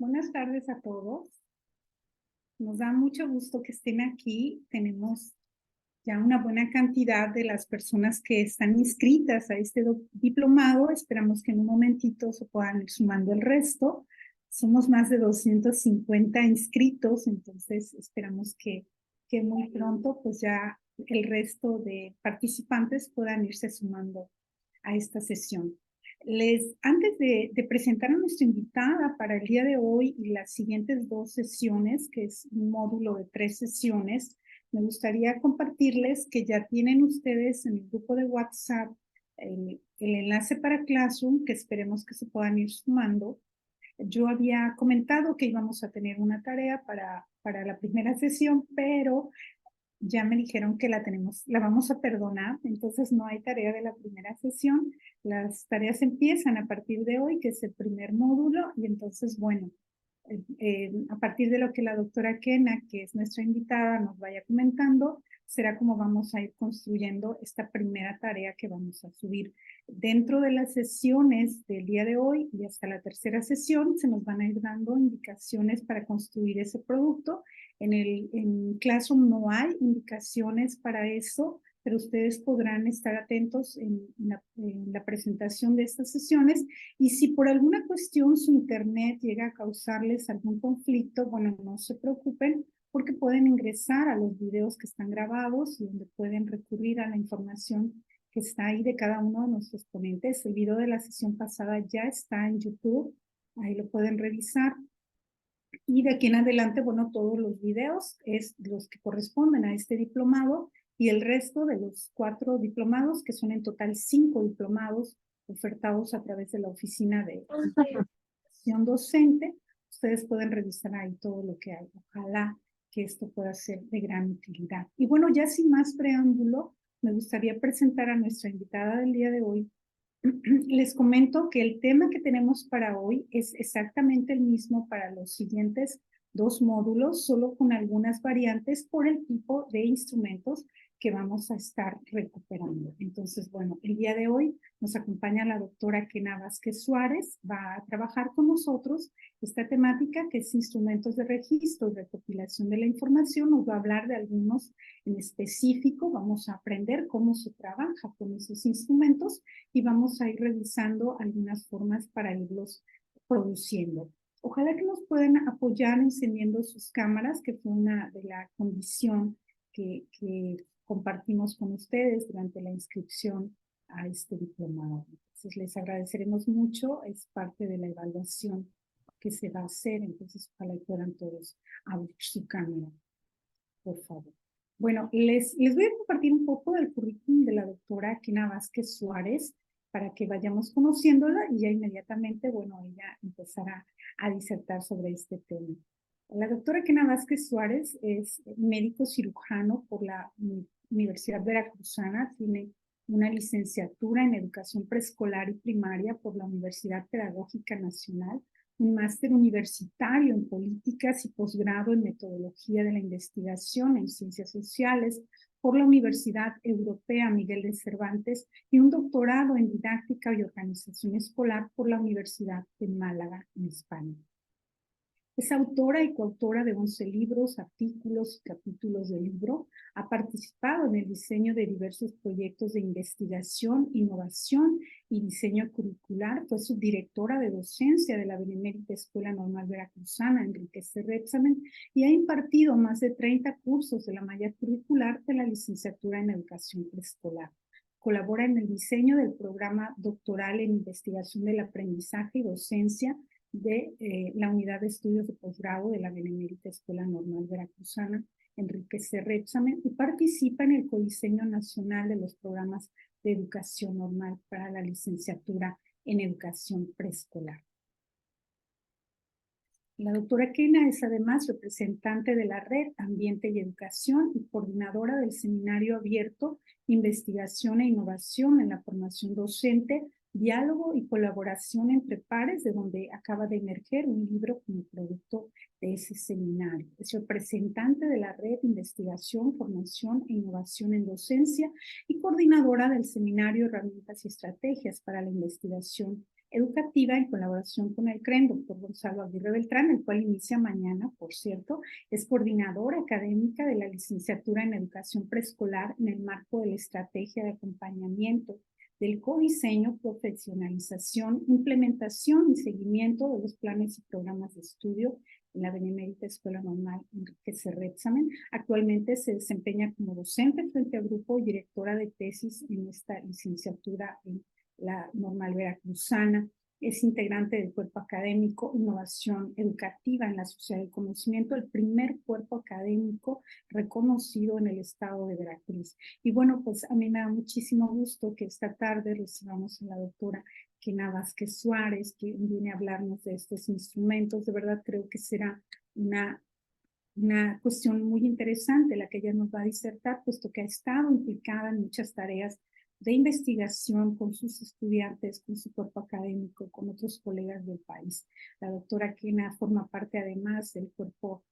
Buenas tardes a todos. Nos da mucho gusto que estén aquí. Tenemos ya una buena cantidad de las personas que están inscritas a este diplomado. Esperamos que en un momentito se puedan ir sumando el resto. Somos más de 250 inscritos, entonces esperamos que muy pronto pues ya el resto de participantes puedan irse sumando a esta sesión. Antes de presentar a nuestra invitada para el día de hoy y las siguientes 2 sesiones, que es un módulo de 3 sesiones, me gustaría compartirles que ya tienen ustedes en el grupo de WhatsApp el enlace para Classroom, que esperemos que se puedan ir sumando. Yo había comentado que íbamos a tener una tarea para la primera sesión, pero ya me dijeron que la vamos a perdonar, entonces no hay tarea de la primera sesión. Las tareas empiezan a partir de hoy, que es el primer módulo, y entonces, bueno, a partir de lo que la doctora Kena, que es nuestra invitada, nos vaya comentando, será como vamos a ir construyendo esta primera tarea que vamos a subir. Dentro de las sesiones del día de hoy y hasta la tercera sesión, se nos van a ir dando indicaciones para construir ese producto. En Classroom no hay indicaciones para eso, pero ustedes podrán estar atentos en la presentación de estas sesiones, y si por alguna cuestión su internet llega a causarles algún conflicto, bueno, no se preocupen, porque pueden ingresar a los videos que están grabados y donde pueden recurrir a la información que está ahí de cada uno de nuestros ponentes. El video de la sesión pasada ya está en YouTube, ahí lo pueden revisar. Y de aquí en adelante, bueno, todos los videos es los que corresponden a este diplomado, y el resto de los 4 diplomados, que son en total 5 diplomados ofertados a través de la oficina de educación docente, ustedes pueden revisar ahí todo lo que hay. Ojalá que esto pueda ser de gran utilidad. Y bueno, ya sin más preámbulo, me gustaría presentar a nuestra invitada del día de hoy. Les comento que el tema que tenemos para hoy es exactamente el mismo para los siguientes 2 módulos, solo con algunas variantes por el tipo de instrumentos que vamos a estar recuperando. Entonces, bueno, el día de hoy nos acompaña la doctora Kena Vázquez Suárez. Va a trabajar con nosotros esta temática, que es instrumentos de registro y recopilación de la información. Nos va a hablar de algunos en específico. Vamos a aprender cómo se trabaja con esos instrumentos y vamos a ir revisando algunas formas para irlos produciendo. Ojalá que nos puedan apoyar encendiendo sus cámaras, que fue una de la condición que compartimos con ustedes durante la inscripción a este diplomado. Entonces les agradeceremos mucho, es parte de la evaluación que se va a hacer, entonces ojalá puedan todos abrir su cámara, por favor. Bueno, les voy a compartir un poco del currículum de la doctora Kena Vázquez Suárez para que vayamos conociéndola, y ya inmediatamente, bueno, ella empezará a disertar sobre este tema. La doctora Kena Vázquez Suárez es médico cirujano por la Universidad Veracruzana, tiene una licenciatura en educación preescolar y primaria por la Universidad Pedagógica Nacional, un máster universitario en políticas y posgrado en metodología de la investigación en ciencias sociales por la Universidad Europea Miguel de Cervantes, y un doctorado en didáctica y organización escolar por la Universidad de Málaga, en España. Es autora y coautora de 11 libros, artículos y capítulos de libro. Ha participado en el diseño de diversos proyectos de investigación, innovación y diseño curricular. Fue subdirectora de docencia de la Benemérita Escuela Normal Veracruzana, Enrique C. Repsamen, y ha impartido más de 30 cursos de la malla curricular de la licenciatura en educación preescolar. Colabora en el diseño del programa doctoral en investigación del aprendizaje y docencia de la Unidad de Estudios de Posgrado de la Benemérita Escuela Normal Veracruzana, Enrique C. Repsamen, y participa en el codiseño nacional de los programas de educación normal para la licenciatura en educación preescolar. La doctora Kena es además representante de la Red Ambiente y Educación y coordinadora del Seminario Abierto Investigación e Innovación en la Formación Docente, Diálogo y Colaboración entre Pares, de donde acaba de emerger un libro como producto de ese seminario. Es representante de la Red Investigación, Formación e Innovación en Docencia y coordinadora del Seminario Herramientas y Estrategias para la Investigación educativa en colaboración con el CREN, doctor Gonzalo Aguirre Beltrán, el cual inicia mañana, por cierto. Es coordinadora académica de la licenciatura en educación preescolar en el marco de la estrategia de acompañamiento del codiseño, profesionalización, implementación y seguimiento de los planes y programas de estudio en la Benemérita Escuela Normal Enrique Cerretzamen. Actualmente se desempeña como docente frente a grupo y directora de tesis en esta licenciatura en la Normal Veracruzana. Es integrante del Cuerpo Académico Innovación Educativa en la Sociedad del Conocimiento, el primer cuerpo académico reconocido en el estado de Veracruz. Y bueno, pues a mí me da muchísimo gusto que esta tarde recibamos a la doctora Kena Vázquez Suárez, que viene a hablarnos de estos instrumentos. De verdad creo que será una cuestión muy interesante la que ella nos va a disertar, puesto que ha estado implicada en muchas tareas de investigación con sus estudiantes, con su cuerpo académico, con otros colegas del país. La doctora Kena forma parte además del cuerpo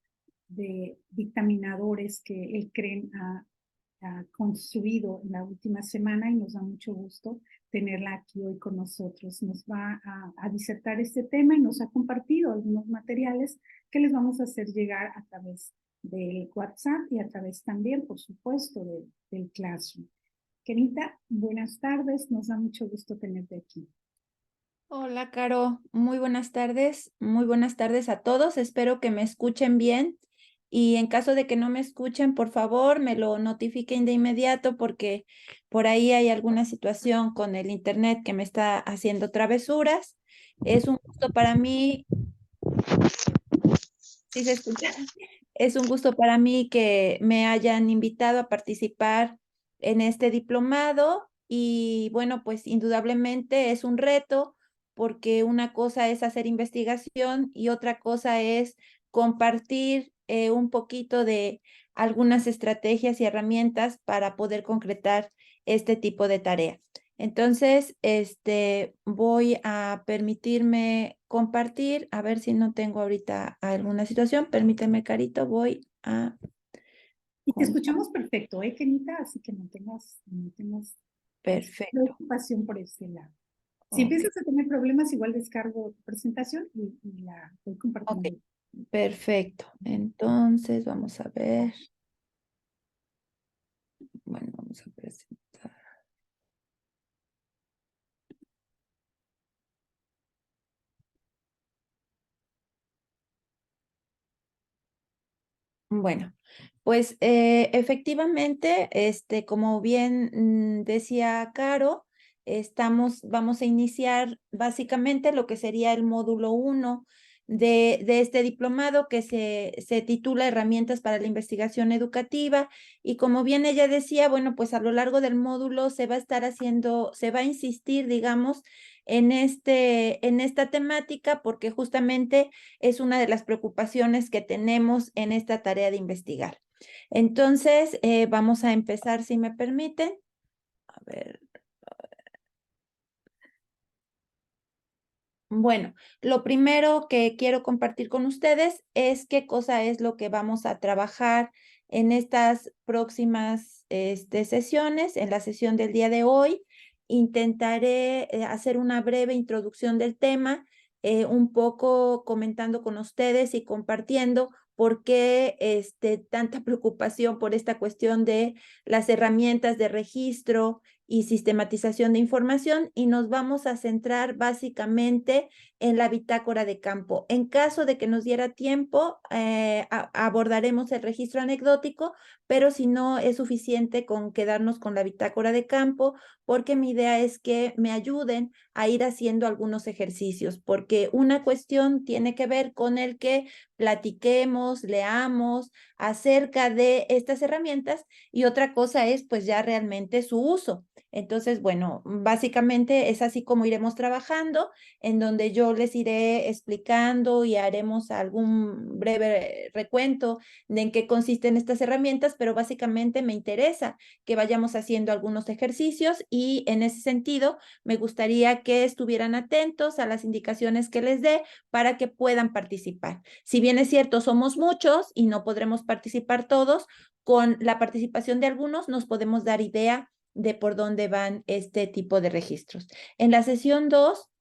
de dictaminadores que el CREN ha construido en la última semana y nos da mucho gusto tenerla aquí hoy con nosotros. Nos va a disertar este tema y nos ha compartido algunos materiales que les vamos a hacer llegar a través del WhatsApp y a través también, por supuesto, del Classroom. Kenita, buenas tardes, nos da mucho gusto tenerte aquí. Hola, Caro, muy buenas tardes a todos, espero que me escuchen bien y en caso de que no me escuchen, por favor, me lo notifiquen de inmediato porque por ahí hay alguna situación con el internet que me está haciendo travesuras. Es un gusto para mí, si se escucha, es un gusto para mí que me hayan invitado a participar en este diplomado y bueno, pues indudablemente es un reto porque una cosa es hacer investigación y otra cosa es compartir un poquito de algunas estrategias y herramientas para poder concretar este tipo de tarea. Entonces, voy a permitirme compartir, a ver si no tengo ahorita alguna situación. Permíteme, Carito, voy a... Y te escuchamos perfecto, Kenita, así que no tengas Perfecto. preocupación por ese lado. Si Ok, empiezas a tener problemas, igual descargo tu presentación y la voy ok, compartiendo. perfecto. Entonces, vamos a ver. Bueno, vamos a presentar. Bueno, pues efectivamente, como bien decía Caro, vamos a iniciar básicamente lo que sería el módulo 1 de este diplomado que se titula Herramientas para la Investigación Educativa. Y como bien ella decía, bueno, pues a lo largo del módulo se va a estar haciendo, se va a insistir, digamos, en esta temática porque justamente es una de las preocupaciones que tenemos en esta tarea de investigar. Entonces, vamos a empezar, si me permiten. A ver. Bueno, lo primero que quiero compartir con ustedes es qué cosa es lo que vamos a trabajar en estas próximas sesiones. En la sesión del día de hoy intentaré hacer una breve introducción del tema, un poco comentando con ustedes y compartiendo por qué tanta preocupación por esta cuestión de las herramientas de registro y sistematización de información, y nos vamos a centrar básicamente en la bitácora de campo. En caso de que nos diera tiempo, abordaremos el registro anecdótico, pero si no es suficiente con quedarnos con la bitácora de campo, porque mi idea es que me ayuden a ir haciendo algunos ejercicios, porque una cuestión tiene que ver con el que platiquemos, leamos acerca de estas herramientas y otra cosa es pues ya realmente su uso. Entonces, bueno, básicamente es así como iremos trabajando, en donde yo les iré explicando y haremos algún breve recuento de en qué consisten estas herramientas, pero básicamente me interesa que vayamos haciendo algunos ejercicios y en ese sentido me gustaría que estuvieran atentos a las indicaciones que les dé para que puedan participar. Si bien es cierto, somos muchos y no podremos participar todos, con la participación de algunos nos podemos dar idea de por dónde van este tipo de registros. En la sesión 2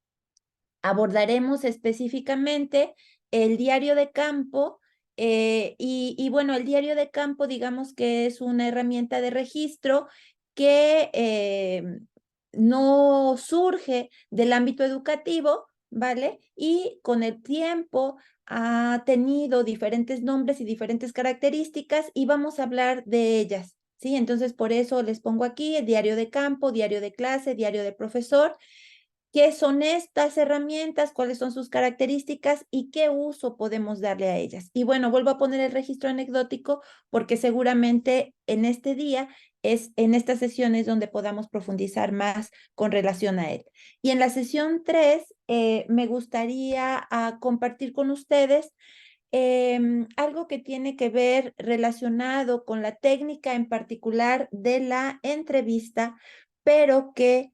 Abordaremos específicamente el diario de campo y bueno, el diario de campo digamos que es una herramienta de registro que no surge del ámbito educativo, ¿vale? Y con el tiempo ha tenido diferentes nombres y diferentes características y vamos a hablar de ellas, ¿sí? Entonces, por eso les pongo aquí el diario de campo, diario de clase, diario de profesor. ¿Qué son estas herramientas? ¿Cuáles son sus características? ¿Y qué uso podemos darle a ellas? Y bueno, vuelvo a poner el registro anecdótico porque seguramente en este día es en estas sesiones donde podamos profundizar más con relación a él. Y en la sesión 3 me gustaría compartir con ustedes algo que tiene que ver relacionado con la técnica en particular de la entrevista, pero que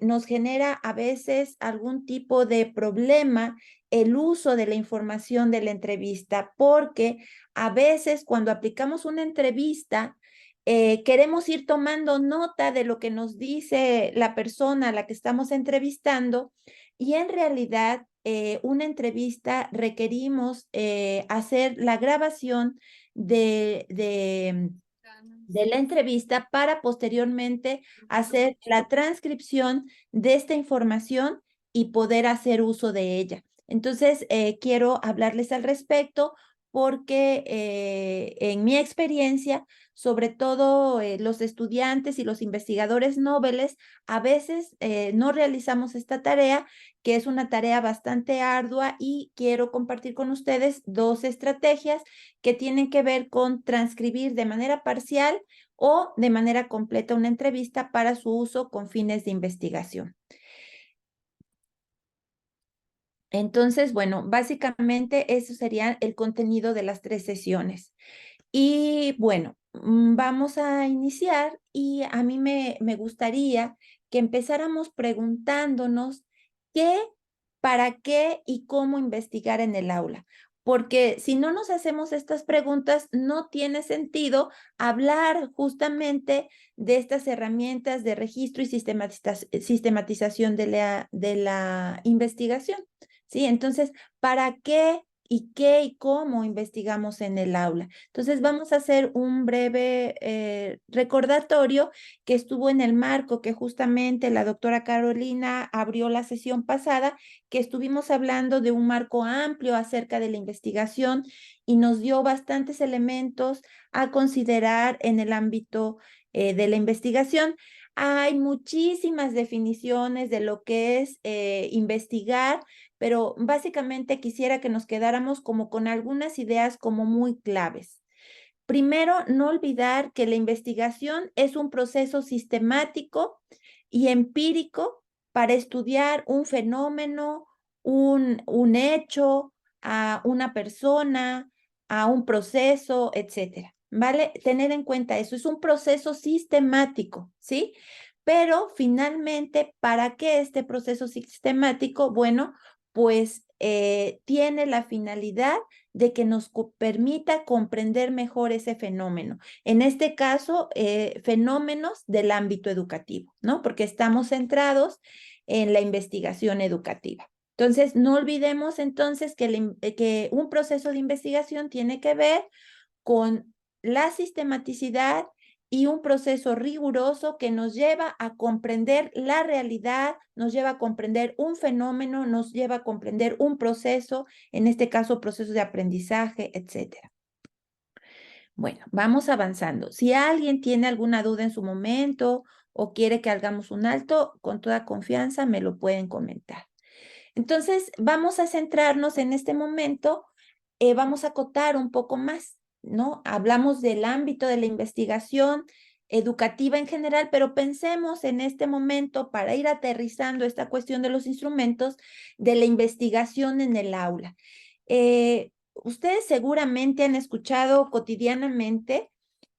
nos genera a veces algún tipo de problema el uso de la información de la entrevista, porque a veces cuando aplicamos una entrevista, queremos ir tomando nota de lo que nos dice la persona a la que estamos entrevistando y en realidad una entrevista requerimos hacer la grabación de la entrevista para posteriormente hacer la transcripción de esta información y poder hacer uso de ella. Entonces, quiero hablarles al respecto porque en mi experiencia, sobre todo los estudiantes y los investigadores nobles, a veces no realizamos esta tarea, que es una tarea bastante ardua y quiero compartir con ustedes dos estrategias que tienen que ver con transcribir de manera parcial o de manera completa una entrevista para su uso con fines de investigación. Entonces, bueno, básicamente eso sería el contenido de las 3 sesiones. Y bueno, vamos a iniciar y a mí me gustaría que empezáramos preguntándonos qué, para qué y cómo investigar en el aula. Porque si no nos hacemos estas preguntas, no tiene sentido hablar justamente de estas herramientas de registro y sistematización de la investigación. ¿Sí? Entonces, ¿para qué y qué y cómo investigamos en el aula? Entonces, vamos a hacer un breve recordatorio que estuvo en el marco que justamente la doctora Carolina abrió la sesión pasada, que estuvimos hablando de un marco amplio acerca de la investigación y nos dio bastantes elementos a considerar en el ámbito de la investigación. Hay muchísimas definiciones de lo que es investigar, pero básicamente quisiera que nos quedáramos como con algunas ideas como muy claves. Primero, no olvidar que la investigación es un proceso sistemático y empírico para estudiar un fenómeno, un hecho, a una persona, a un proceso, etcétera. ¿Vale? Tener en cuenta eso, es un proceso sistemático, ¿sí? Pero finalmente, ¿para qué este proceso sistemático? Bueno, pues tiene la finalidad de que nos permita comprender mejor ese fenómeno. En este caso, fenómenos del ámbito educativo, ¿no? Porque estamos centrados en la investigación educativa. Entonces, no olvidemos entonces que un proceso de investigación tiene que ver con la sistematicidad y un proceso riguroso que nos lleva a comprender la realidad, nos lleva a comprender un fenómeno, nos lleva a comprender un proceso, en este caso procesos de aprendizaje, etcétera. Bueno, vamos avanzando. Si alguien tiene alguna duda en su momento o quiere que hagamos un alto, con toda confianza me lo pueden comentar. Entonces, vamos a centrarnos en este momento, vamos a acotar un poco más, ¿no? Hablamos del ámbito de la investigación educativa en general, pero pensemos en este momento para ir aterrizando esta cuestión de los instrumentos de la investigación en el aula. Ustedes seguramente han escuchado cotidianamente,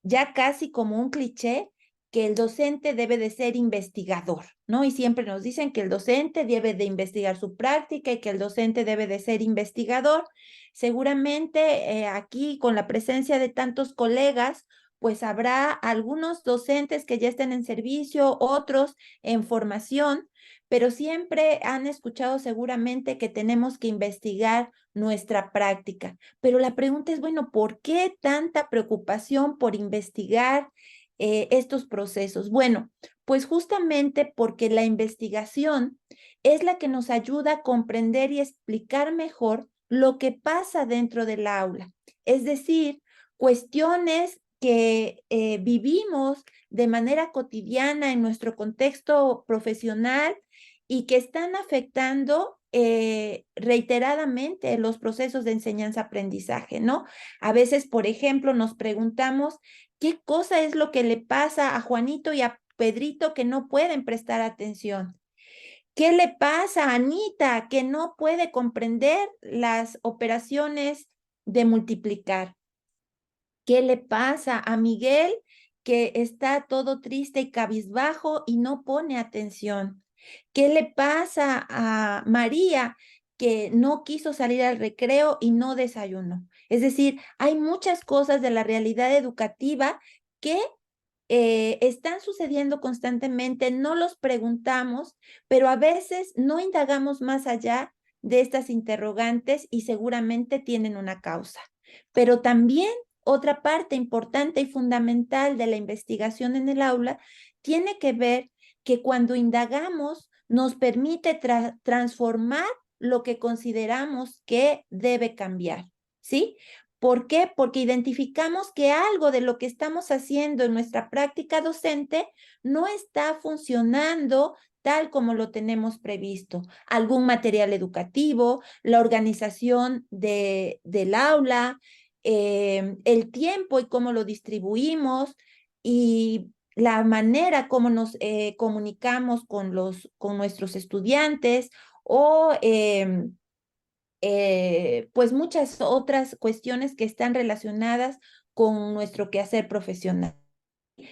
ya casi como un cliché, que el docente debe de ser investigador, ¿no? Y siempre nos dicen que el docente debe de investigar su práctica y que el docente debe de ser investigador. Seguramente aquí con la presencia de tantos colegas, pues habrá algunos docentes que ya estén en servicio, otros en formación, pero siempre han escuchado seguramente que tenemos que investigar nuestra práctica. Pero la pregunta es, bueno, ¿por qué tanta preocupación por investigar estos procesos? Bueno, pues justamente porque la investigación es la que nos ayuda a comprender y explicar mejor lo que pasa dentro del aula. Es decir, cuestiones que vivimos de manera cotidiana en nuestro contexto profesional y que están afectando reiteradamente los procesos de enseñanza-aprendizaje, ¿no? A veces, por ejemplo, nos preguntamos qué cosa es lo que le pasa a Juanito y a Pedrito que no pueden prestar atención. ¿Qué le pasa a Anita que no puede comprender las operaciones de multiplicar? ¿Qué le pasa a Miguel que está todo triste y cabizbajo y no pone atención? ¿Qué le pasa a María que no quiso salir al recreo y no desayunó? Es decir, hay muchas cosas de la realidad educativa que están sucediendo constantemente, no los preguntamos, pero a veces no indagamos más allá de estas interrogantes y seguramente tienen una causa. Pero también otra parte importante y fundamental de la investigación en el aula tiene que ver que cuando indagamos nos permite transformar lo que consideramos que debe cambiar, ¿sí? ¿Por qué? Porque identificamos que algo de lo que estamos haciendo en nuestra práctica docente no está funcionando tal como lo tenemos previsto. Algún material educativo, la organización del aula, el tiempo y cómo lo distribuimos y la manera como nos comunicamos con nuestros estudiantes o pues muchas otras cuestiones que están relacionadas con nuestro quehacer profesional.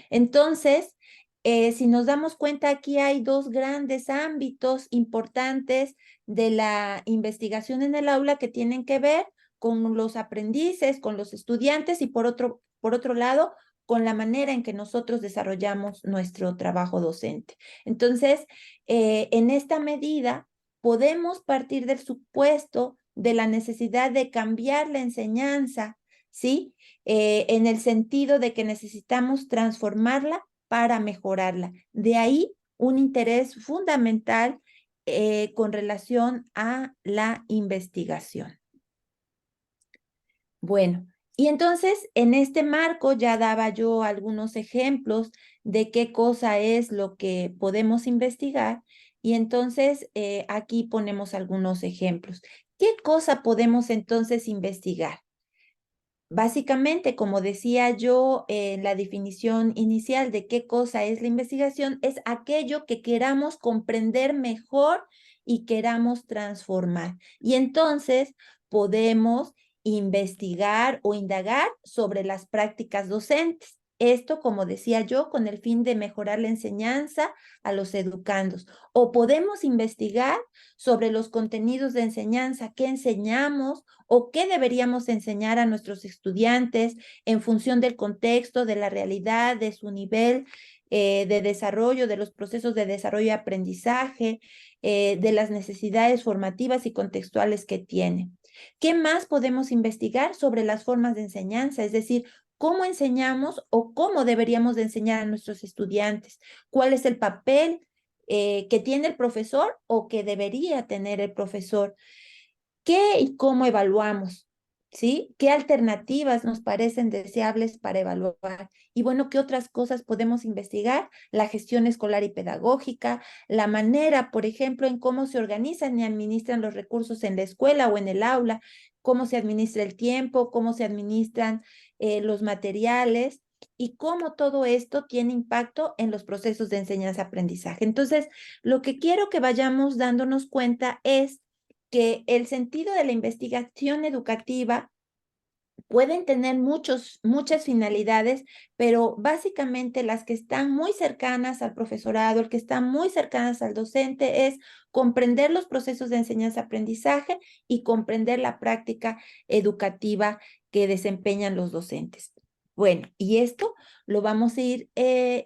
Entonces, si nos damos cuenta, aquí hay dos grandes ámbitos importantes de la investigación en el aula que tienen que ver con los aprendices, con los estudiantes y por otro lado, con la manera en que nosotros desarrollamos nuestro trabajo docente. Entonces, en esta medida, podemos partir del supuesto de la necesidad de cambiar la enseñanza, ¿sí? En el sentido de que necesitamos transformarla para mejorarla. De ahí un interés fundamental con relación a la investigación. Bueno, y entonces en este marco ya daba yo algunos ejemplos de qué cosa es lo que podemos investigar y entonces aquí ponemos algunos ejemplos. ¿Qué cosa podemos entonces investigar? Básicamente, como decía yo en la definición inicial de qué cosa es la investigación, es aquello que queramos comprender mejor y queramos transformar. Y entonces podemos investigar o indagar sobre las prácticas docentes. Esto, como decía yo, con el fin de mejorar la enseñanza a los educandos. O podemos investigar sobre los contenidos de enseñanza, qué enseñamos o qué deberíamos enseñar a nuestros estudiantes en función del contexto, de la realidad, de su nivel de desarrollo, de los procesos de desarrollo y aprendizaje, de las necesidades formativas y contextuales que tiene. ¿Qué más podemos investigar sobre las formas de enseñanza? Es decir, ¿cómo enseñamos o cómo deberíamos de enseñar a nuestros estudiantes? ¿Cuál es el papel que tiene el profesor o que debería tener el profesor? ¿Qué y cómo evaluamos? ¿Sí? ¿Qué alternativas nos parecen deseables para evaluar? Y bueno, ¿qué otras cosas podemos investigar? La gestión escolar y pedagógica, la manera, por ejemplo, en cómo se organizan y administran los recursos en la escuela o en el aula, cómo se administra el tiempo, cómo se administran los materiales y cómo todo esto tiene impacto en los procesos de enseñanza-aprendizaje. Entonces, lo que quiero que vayamos dándonos cuenta es que el sentido de la investigación educativa pueden tener muchas finalidades, pero básicamente las que están muy cercanas al profesorado, el que están muy cercanas al docente, es comprender los procesos de enseñanza-aprendizaje y comprender la práctica educativa que desempeñan los docentes. Bueno, y esto lo vamos a ir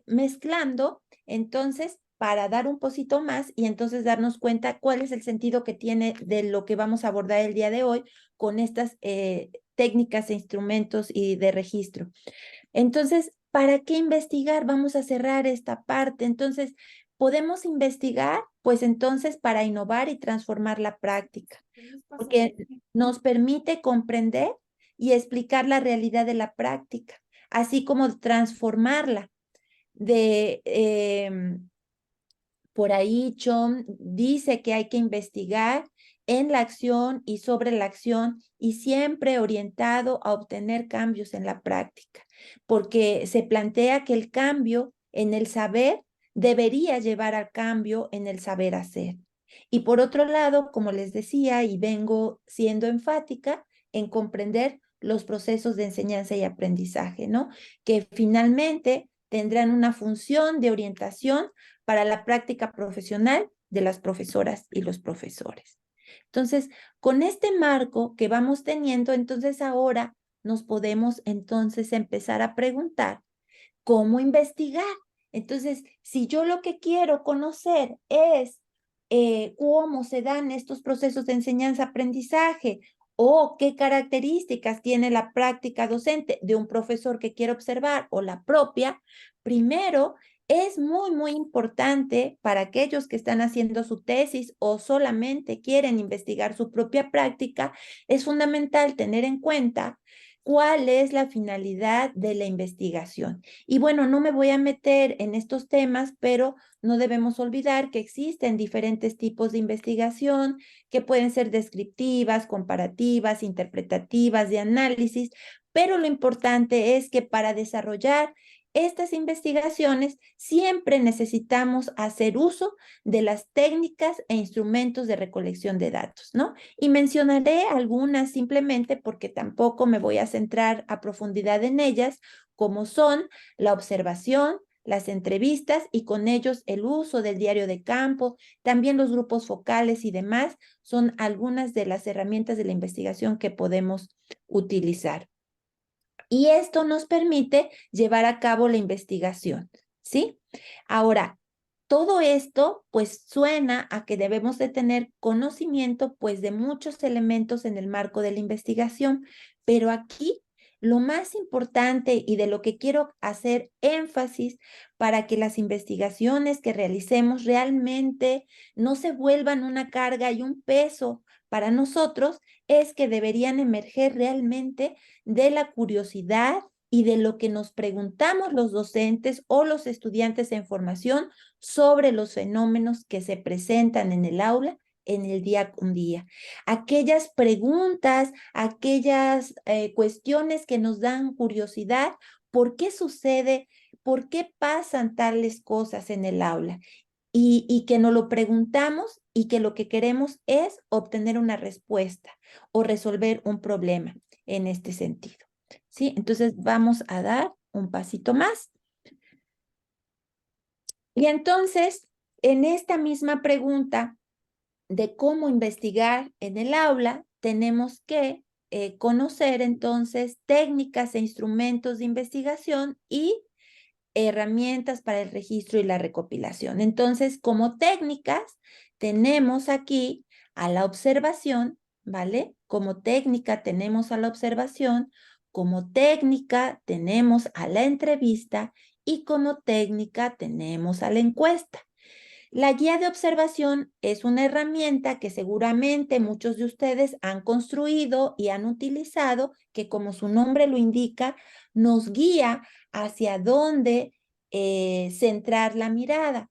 mezclando entonces para dar un poquito más y entonces darnos cuenta cuál es el sentido que tiene de lo que vamos a abordar el día de hoy con estas técnicas e instrumentos y de registro. Entonces, ¿para qué investigar? Vamos a cerrar esta parte. Entonces, ¿podemos investigar? Pues entonces para innovar y transformar la práctica, porque nos permite comprender y explicar la realidad de la práctica, así como transformarla de por ahí Chom dice que hay que investigar en la acción y sobre la acción y siempre orientado a obtener cambios en la práctica, porque se plantea que el cambio en el saber debería llevar al cambio en el saber hacer. Y por otro lado, como les decía, y vengo siendo enfática en comprender los procesos de enseñanza y aprendizaje, ¿no? Que finalmente tendrán una función de orientación para la práctica profesional de las profesoras y los profesores. Entonces, con este marco que vamos teniendo, entonces ahora nos podemos entonces empezar a preguntar cómo investigar. Entonces, si yo lo que quiero conocer es cómo se dan estos procesos de enseñanza-aprendizaje o qué características tiene la práctica docente de un profesor que quiero observar o la propia, primero es muy importante para aquellos que están haciendo su tesis o solamente quieren investigar su propia práctica, es fundamental tener en cuenta cuál es la finalidad de la investigación. Y bueno, no me voy a meter en estos temas, pero no debemos olvidar que existen diferentes tipos de investigación que pueden ser descriptivas, comparativas, interpretativas, de análisis, pero lo importante es que para desarrollar estas investigaciones siempre necesitamos hacer uso de las técnicas e instrumentos de recolección de datos, ¿no? Y mencionaré algunas simplemente porque tampoco me voy a centrar a profundidad en ellas, como son la observación, las entrevistas y con ellos el uso del diario de campo, también los grupos focales y demás, son algunas de las herramientas de la investigación que podemos utilizar. Y esto nos permite llevar a cabo la investigación, ¿sí? Ahora, todo esto pues suena a que debemos de tener conocimiento pues de muchos elementos en el marco de la investigación, pero aquí lo más importante y de lo que quiero hacer énfasis para que las investigaciones que realicemos realmente no se vuelvan una carga y un peso para nosotros es que deberían emerger realmente de la curiosidad y de lo que nos preguntamos los docentes o los estudiantes en formación sobre los fenómenos que se presentan en el aula en el día con día. Aquellas preguntas, aquellas cuestiones que nos dan curiosidad, ¿por qué sucede? ¿Por qué pasan tales cosas en el aula? Y que nos lo preguntamos y que lo que queremos es obtener una respuesta o resolver un problema en este sentido. ¿Sí? Entonces vamos a dar un pasito más. Y entonces, en esta misma pregunta de cómo investigar en el aula, tenemos que conocer entonces técnicas e instrumentos de investigación y herramientas para el registro y la recopilación. Entonces, como técnicas, tenemos aquí a la observación, ¿vale? Como técnica tenemos a la observación, como técnica tenemos a la entrevista y como técnica tenemos a la encuesta. La guía de observación es una herramienta que seguramente muchos de ustedes han construido y han utilizado, que como su nombre lo indica, nos guía hacia dónde centrar la mirada.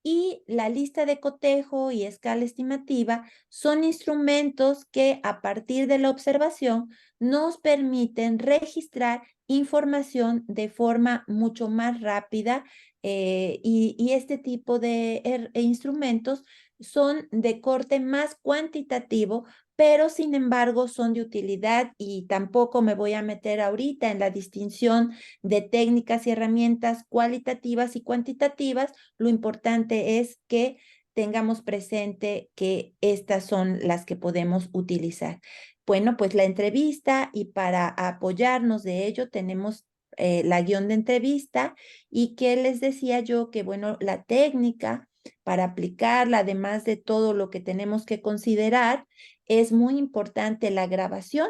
Y la lista de cotejo y escala estimativa son instrumentos que a partir de la observación nos permiten registrar información de forma mucho más rápida y este tipo de instrumentos son de corte más cuantitativo, pero sin embargo son de utilidad y tampoco me voy a meter ahorita en la distinción de técnicas y herramientas cualitativas y cuantitativas. Lo importante es que tengamos presente que estas son las que podemos utilizar. Bueno, pues la entrevista y para apoyarnos de ello tenemos la guión de entrevista y que les decía yo que, bueno, la técnica para aplicarla, además de todo lo que tenemos que considerar, es muy importante la grabación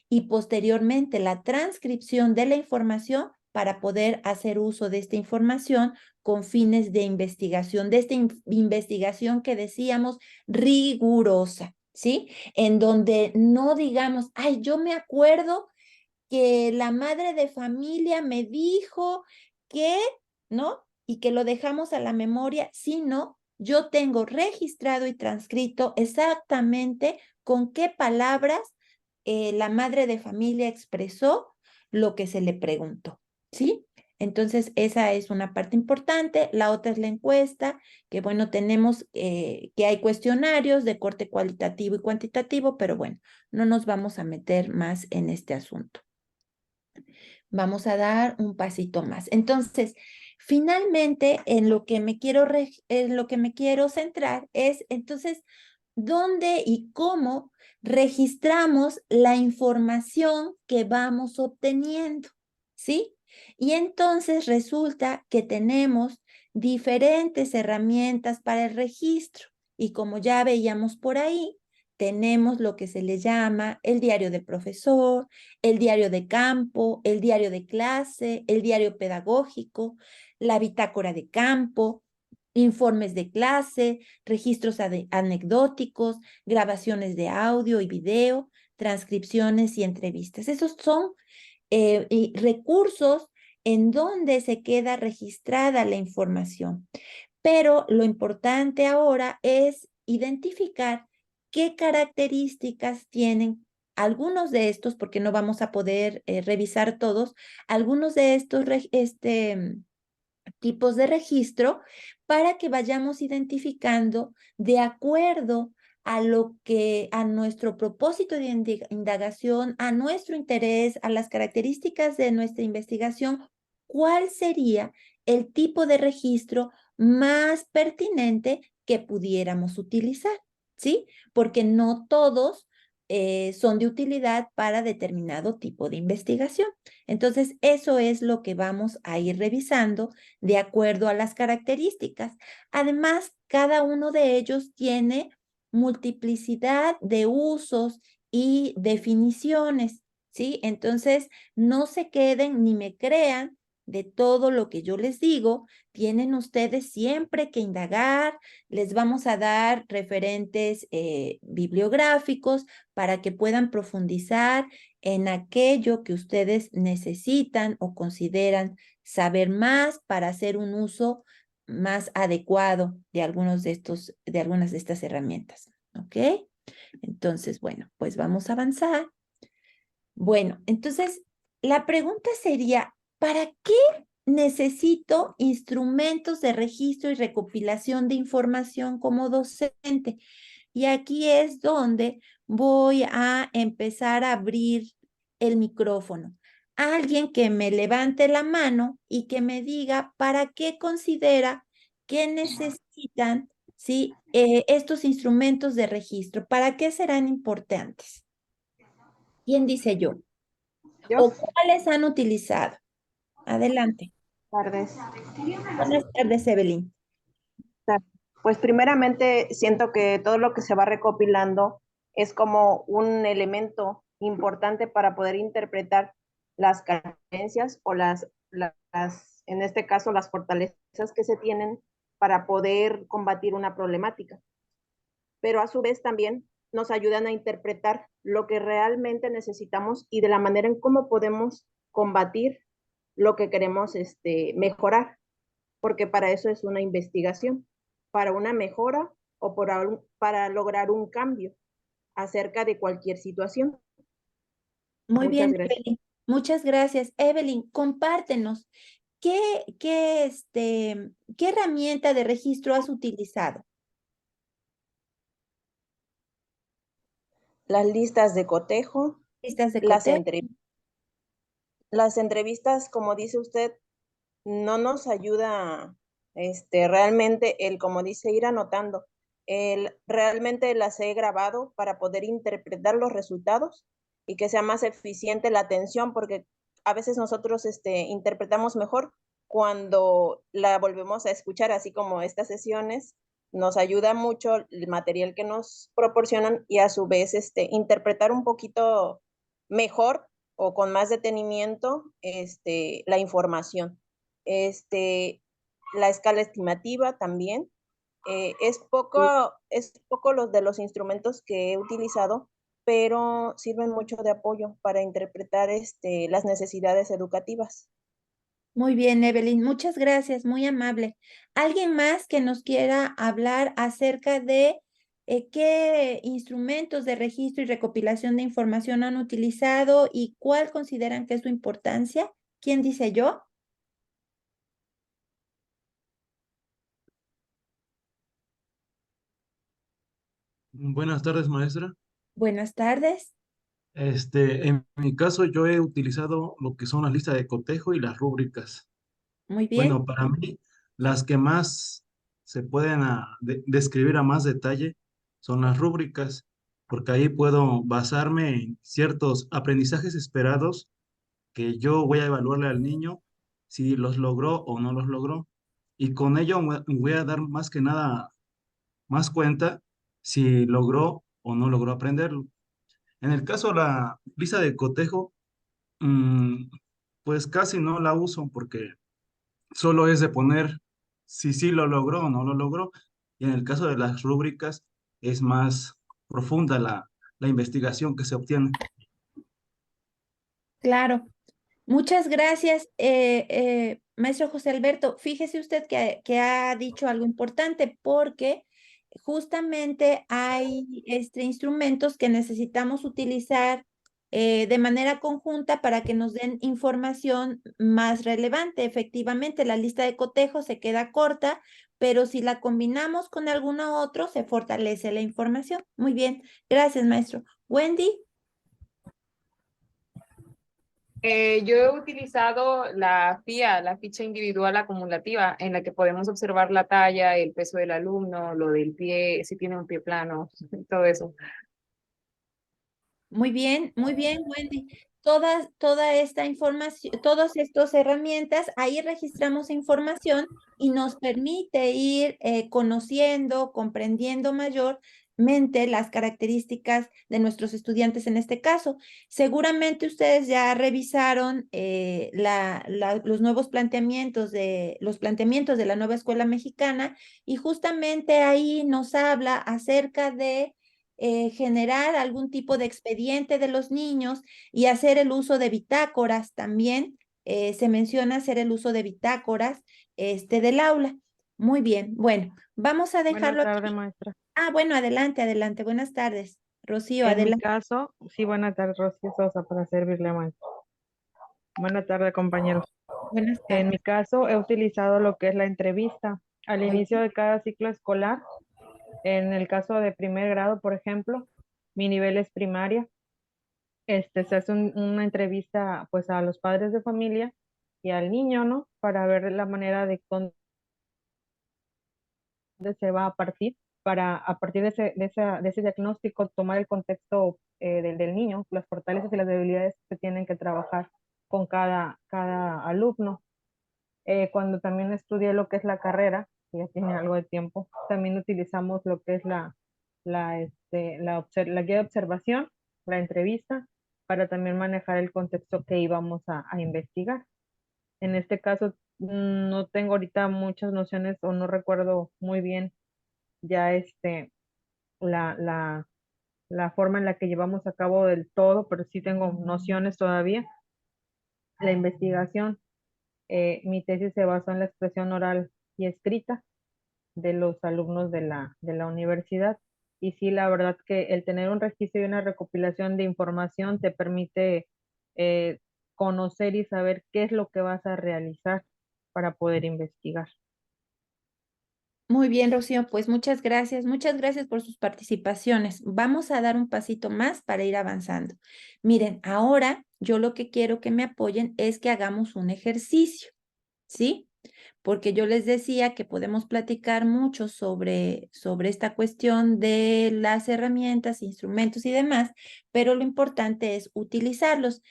y posteriormente la transcripción de la información para poder hacer uso de esta información con fines de investigación, de esta investigación que decíamos rigurosa, ¿sí? En donde no digamos, ay, yo me acuerdo que la madre de familia me dijo que, ¿no? Y que lo dejamos a la memoria, sino yo tengo registrado y transcrito exactamente con qué palabras la madre de familia expresó lo que se le preguntó, ¿sí? Entonces, esa es una parte importante. La otra es la encuesta, que bueno, tenemos que hay cuestionarios de corte cualitativo y cuantitativo, pero bueno, no nos vamos a meter más en este asunto. Vamos a dar un pasito más. Entonces, finalmente, en lo que me quiero centrar es, entonces, dónde y cómo registramos la información que vamos obteniendo, ¿sí? Y entonces resulta que tenemos diferentes herramientas para el registro. Y como ya veíamos por ahí, tenemos lo que se le llama el diario del profesor, el diario de campo, el diario de clase, el diario pedagógico, la bitácora de campo, informes de clase, registros anecdóticos, grabaciones de audio y video, transcripciones y entrevistas. Esos son recursos en donde se queda registrada la información. Pero lo importante ahora es identificar qué características tienen algunos de estos, porque no vamos a poder revisar todos, algunos de estos tipos de registro para que vayamos identificando de acuerdo a lo que, a nuestro propósito de indagación, a nuestro interés, a las características de nuestra investigación, cuál sería el tipo de registro más pertinente que pudiéramos utilizar, ¿sí? Porque no todos son de utilidad para determinado tipo de investigación. Entonces, eso es lo que vamos a ir revisando de acuerdo a las características. Además, cada uno de ellos tiene multiplicidad de usos y definiciones, ¿sí? Entonces, no se queden ni me crean de todo lo que yo les digo. Tienen ustedes siempre que indagar. Les vamos a dar referentes bibliográficos para que puedan profundizar en aquello que ustedes necesitan o consideran saber más para hacer un uso más adecuado de algunas de estas herramientas. ¿Ok? Entonces, bueno, pues vamos a avanzar. Bueno, entonces la pregunta sería, ¿para qué necesito instrumentos de registro y recopilación de información como docente? Y aquí es donde voy a empezar a abrir el micrófono. Alguien que me levante la mano y que me diga para qué considera que necesitan, ¿sí? Estos instrumentos de registro. ¿Para qué serán importantes? ¿Quién dice yo? Yo, ¿O cuáles han utilizado? Adelante. tardes. Buenas tardes, Evelyn. Pues primeramente siento que todo lo que se va recopilando es como un elemento importante para poder interpretar las carencias o en este caso, las fortalezas que se tienen para poder combatir una problemática. Pero a su vez también nos ayudan a interpretar lo que realmente necesitamos y de la manera en cómo podemos combatir lo que queremos mejorar, porque para eso es una investigación, para una mejora o para lograr un cambio acerca de cualquier situación. Muy Muchas bien, gracias. Evelyn. Muchas gracias. Evelyn, compártenos. ¿Qué herramienta de registro has utilizado? Las listas de cotejo, ¿Listas de las, cotejo? entre, las entrevistas, como dice usted, no nos ayuda realmente el, como dice, ir anotando. Realmente las he grabado para poder interpretar los resultados y que sea más eficiente la atención, porque a veces nosotros interpretamos mejor cuando la volvemos a escuchar, así como estas sesiones. Nos ayuda mucho el material que nos proporcionan y a su vez interpretar un poquito mejor o con más detenimiento la información. La escala estimativa también. Es poco los de los instrumentos que he utilizado, pero sirven mucho de apoyo para interpretar las necesidades educativas. Muy bien, Evelyn, muchas gracias, muy amable. ¿Alguien más que nos quiera hablar acerca de qué instrumentos de registro y recopilación de información han utilizado y cuál consideran que es su importancia? ¿Quién dice yo? Buenas tardes, maestra. Buenas tardes. En mi caso, yo he utilizado lo que son las listas de cotejo y las rúbricas. Muy bien. Bueno, para mí, las que más se pueden describir a más detalle son las rúbricas, porque ahí puedo basarme en ciertos aprendizajes esperados que yo voy a evaluarle al niño si los logró o no los logró. Y con ello voy a dar más que nada más cuenta si logró o no logró aprenderlo. En el caso de la lista de cotejo, mm, pues casi no la uso porque solo es de poner si sí lo logró o no lo logró. Y en el caso de las rúbricas es más profunda la investigación que se obtiene. Claro. Muchas gracias, maestro José Alberto. Fíjese usted que ha dicho algo importante porque justamente hay instrumentos que necesitamos utilizar de manera conjunta para que nos den información más relevante. Efectivamente, la lista de cotejo se queda corta, pero si la combinamos con alguno otro, se fortalece la información. Muy bien, gracias, maestro. Wendy. Yo he utilizado la FIA, la ficha individual acumulativa, en la que podemos observar la talla, el peso del alumno, lo del pie, si tiene un pie plano, todo eso. Muy bien, Wendy. Toda esta información, todas estas herramientas, ahí registramos información y nos permite ir conociendo, comprendiendo mayormente las características de nuestros estudiantes en este caso. Seguramente ustedes ya revisaron los nuevos los planteamientos de la nueva escuela mexicana y justamente ahí nos habla acerca de generar algún tipo de expediente de los niños y hacer el uso de bitácoras también. Se menciona hacer el uso de bitácoras del aula. Muy bien, bueno, vamos a Buenas dejarlo tardes, aquí. maestra. Ah, bueno, adelante, adelante. Buenas tardes. Rocío, En mi adelante. caso, sí, buenas tardes, Rocío Sosa, para servirle, maestra. Buenas tardes, compañeros. Buenas En tardes. mi caso, he utilizado lo que es la entrevista al inicio de cada ciclo escolar. En el caso de primer grado, por ejemplo, mi nivel es primaria. Se hace una entrevista, pues, a los padres de familia y al niño, ¿no? Para ver la manera de dónde se va a partir, para a partir de ese diagnóstico tomar el contexto del niño, las fortalezas y las debilidades que tienen que trabajar con cada alumno. Cuando también estudié lo que es la carrera, que ya tiene algo de tiempo, también utilizamos lo que es la guía de observación, la entrevista, para también manejar el contexto que íbamos a investigar. En este caso, no tengo ahorita muchas nociones o no recuerdo muy bien ya la, la, la forma en la que llevamos a cabo del todo, pero sí tengo nociones todavía. La investigación, mi tesis se basó en la expresión oral y escrita de los alumnos de la universidad. Y sí, la verdad que el tener un registro y una recopilación de información te permite conocer y saber qué es lo que vas a realizar para poder investigar. Muy bien, Rocío, pues muchas gracias por sus participaciones. Vamos a dar un pasito más para ir avanzando. Miren, ahora yo lo que quiero que me apoyen es que hagamos un ejercicio, ¿sí? Porque yo les decía que podemos platicar mucho sobre esta cuestión de las herramientas, instrumentos y demás, pero lo importante es utilizarlos.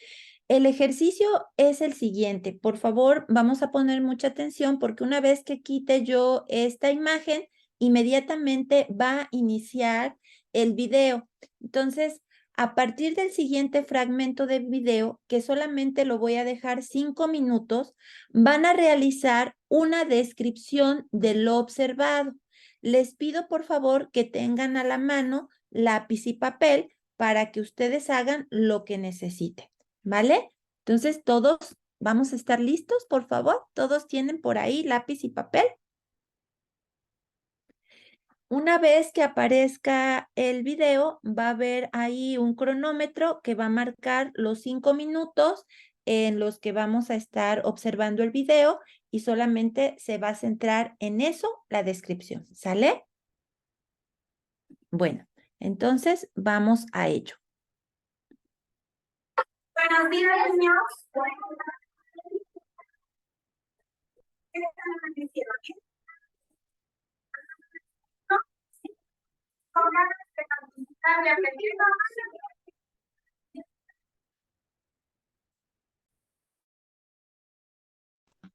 El ejercicio es el siguiente. Por favor, vamos a poner mucha atención porque una vez que quite yo esta imagen, inmediatamente va a iniciar el video. Entonces, a partir del siguiente fragmento de video, que solamente lo voy a dejar 5 minutos, van a realizar una descripción de lo observado. Les pido por favor que tengan a la mano lápiz y papel para que ustedes hagan lo que necesiten, ¿vale? Entonces todos vamos a estar listos, por favor. ¿Todos tienen por ahí lápiz y papel? Una vez que aparezca el video, va a haber ahí un cronómetro que va a marcar los 5 minutos en los que vamos a estar observando el video y solamente se va a centrar en eso, la descripción. ¿Sale? Bueno, entonces vamos a ello. Buenos días, niños.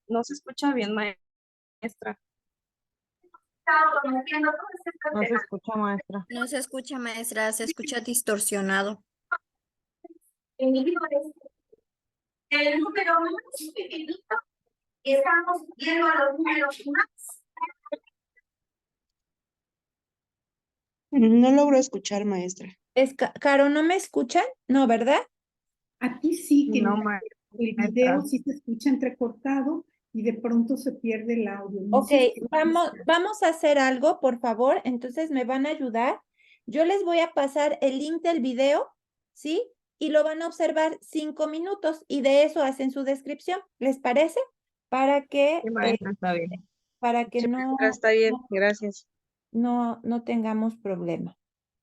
No se escucha bien, maestra. No se escucha, maestra. No se escucha, maestra, se escucha distorsionado. El número más pequeñito, estamos viendo a los números más. No logro escuchar, maestra. Caro, ¿no me escuchan? No, ¿verdad? A ti sí, que No, el video sí se escucha entrecortado y de pronto se pierde el audio. No Ok, sé si- vamos a hacer algo, por favor. Entonces, ¿me van a ayudar? Yo les voy a pasar el link del video, ¿sí? Y lo van a observar 5 minutos y de eso hacen su descripción. ¿Les parece? Para que, Sí, maestra, está bien. para que Sí, no, maestra, está bien, gracias. no tengamos problema.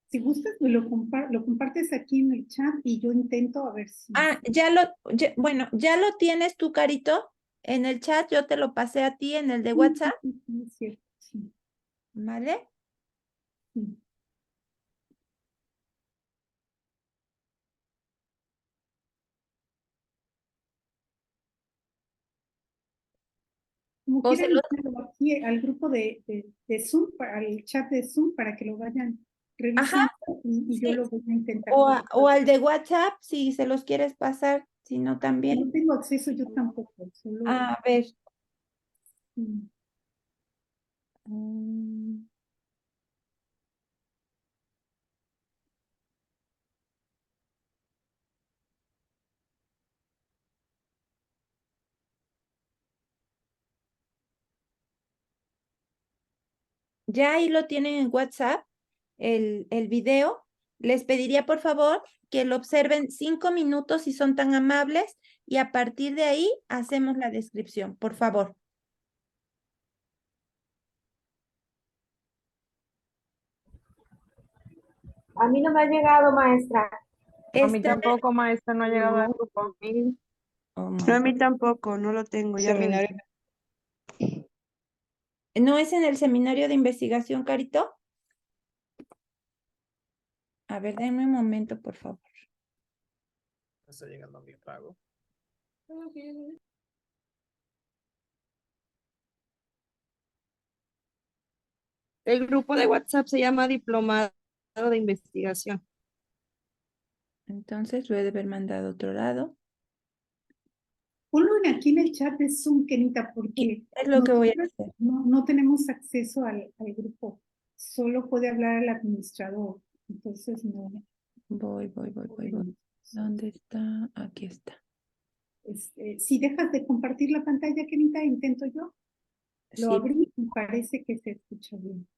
Si gustas, pues lo compartes aquí en el chat y yo intento a ver si... Ah, bueno, ya lo tienes tú, Carito, en el chat. Yo te lo pasé a ti en el de WhatsApp, Sí, es cierto, sí, ¿vale? sí. Como O se quieren lo- meterlo aquí al grupo de Zoom, al chat de Zoom, para que lo vayan Ajá, revisando y yo sí. lo voy a intentar. O al de WhatsApp, si se los quieres pasar, si no No también. tengo acceso yo tampoco, solo... A ver. mm, mm, Ya ahí lo tienen en WhatsApp, el video. Les pediría por favor que lo observen 5 minutos si son tan amables y a partir de ahí hacemos la descripción, por favor. A mí no me ha llegado, maestra. A mí Está- tampoco, maestra, no ha llegado al grupo. Oh, No, a mí tampoco, no lo tengo. Ya Seminario. revisé. ¿No es en el seminario de investigación, Carito? A ver, denme un momento, por favor. Está llegando mi pago. El grupo de WhatsApp se llama Diplomado de Investigación. Entonces lo he de haber mandado a otro lado. Ponlo aquí en el chat de Zoom, Kenita, porque Es lo que voy a nosotros hacer. no tenemos acceso al grupo. Solo puede hablar el administrador. Entonces no. Voy. ¿Dónde está? Aquí está. Si dejas de compartir la pantalla, Kenita, intento yo. Lo Sí, abrí y parece que se escucha bien.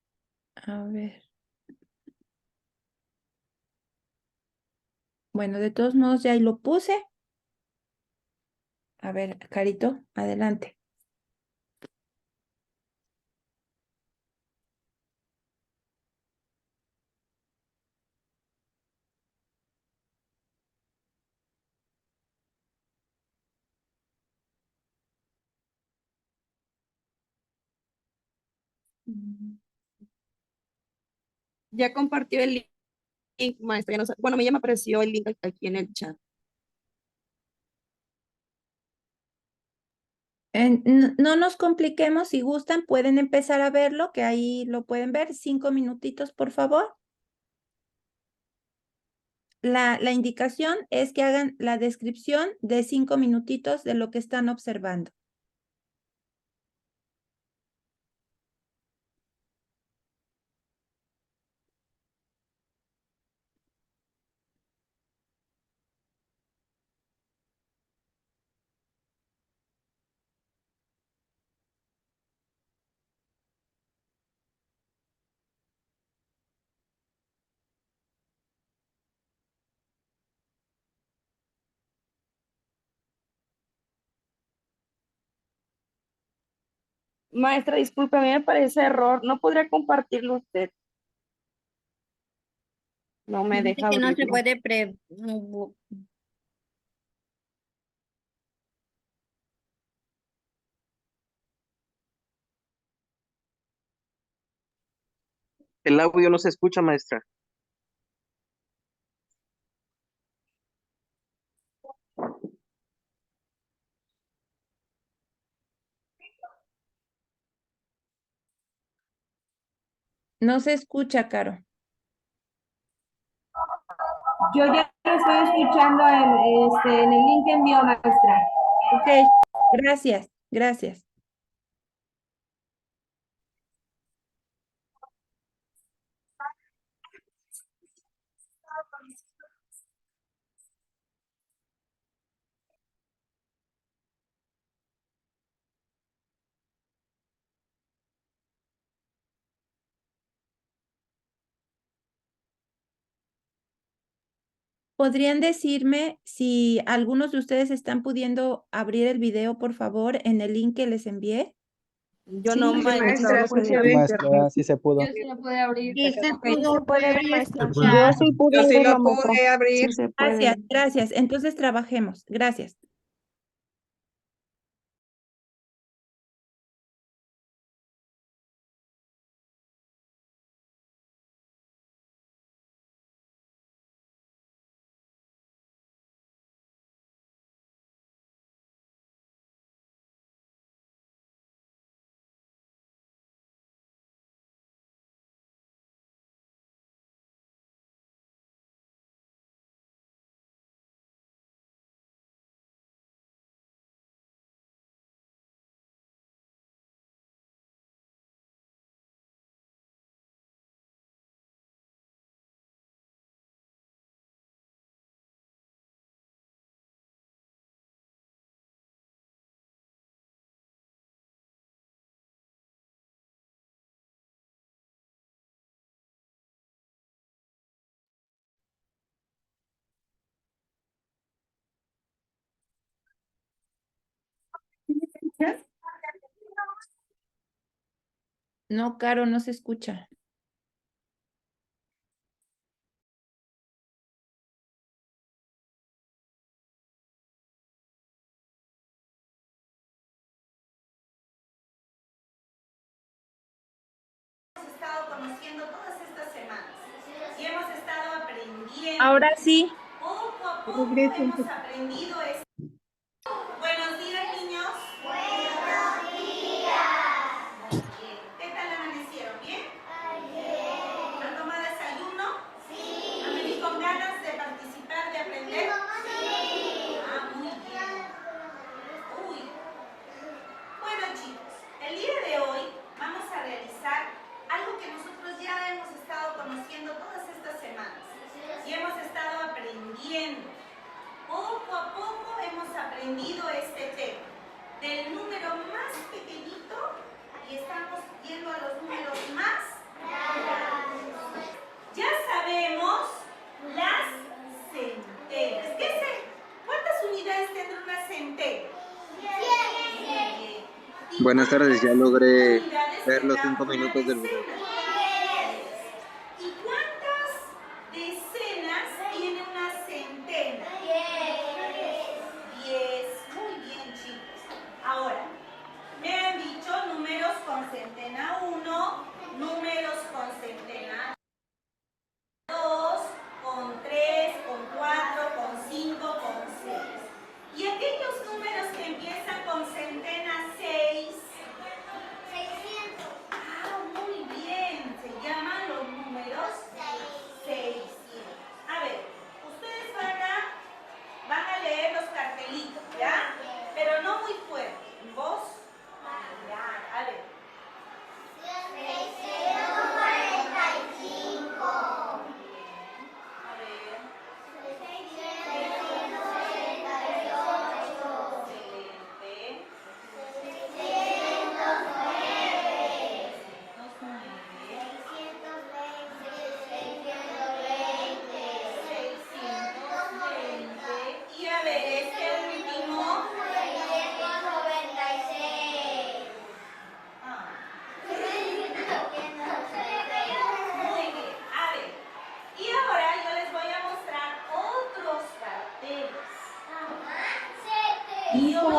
a ver. Bueno, de todos modos ya ahí lo puse. A ver, Carito, adelante. Ya compartió el link, maestra. Ya no sé- bueno, a mí ya me apareció el link aquí en el chat. No nos compliquemos, si gustan, pueden empezar a verlo, que ahí lo pueden ver. 5 minutitos, por favor. La indicación es que hagan la descripción de 5 minutitos de lo que están observando. Maestra, disculpe, a mí me parece error. ¿No podría compartirlo usted? No me Dice deja que no se abrirlo. puede El audio no se escucha, maestra. No se escucha, Caro. Yo ya lo estoy escuchando en el link que envió, maestra. Ok, gracias, gracias. ¿Podrían decirme si algunos de ustedes están pudiendo abrir el video, por favor, en el link que les envié? Yo Sí, no, Maestra, maestra. sí se Sí, ve. maestra, sí se pudo. Yo sí lo pude abrir. Sí se Ok. pudo ver, maestra. Se puede. Yo sí pude Yo sí abrirlo, lo maestra. pude abrir. Sí se Gracias, puede. gracias. Entonces trabajemos. Gracias. No, Caro, no se escucha. Hemos estado conociendo todas estas semanas y hemos estado aprendiendo. Ahora sí. Poco a poco Regreso. hemos aprendido esto. Buenos días, niños. Buenos días. Muy bien. ¿Qué tal amanecieron? ¿Bien? Bien. ¿Han tomado desayuno? Sí. ¿Han venido con ganas de participar, de aprender? Sí. Ah, muy bien. Uy. Bueno, chicos, el día de hoy vamos a realizar algo que nosotros ya hemos estado conociendo todas estas semanas y hemos estado aprendiendo. Poco a poco hemos aprendido este tema del número más pequeñito y estamos yendo a los números más grandes. Ya sabemos las centenas. ¿Cuántas unidades tendrá una centena? 100. Buenas tardes, ya logré ver los 5 minutos del video. ¿Y cuántas decenas tiene una centena? 10. Muy bien, chicos. Ahora, me han dicho números con centena 1, números con centena 2, con 3, con 4, con 5, con 6. Y aquellos números que empiezan con centena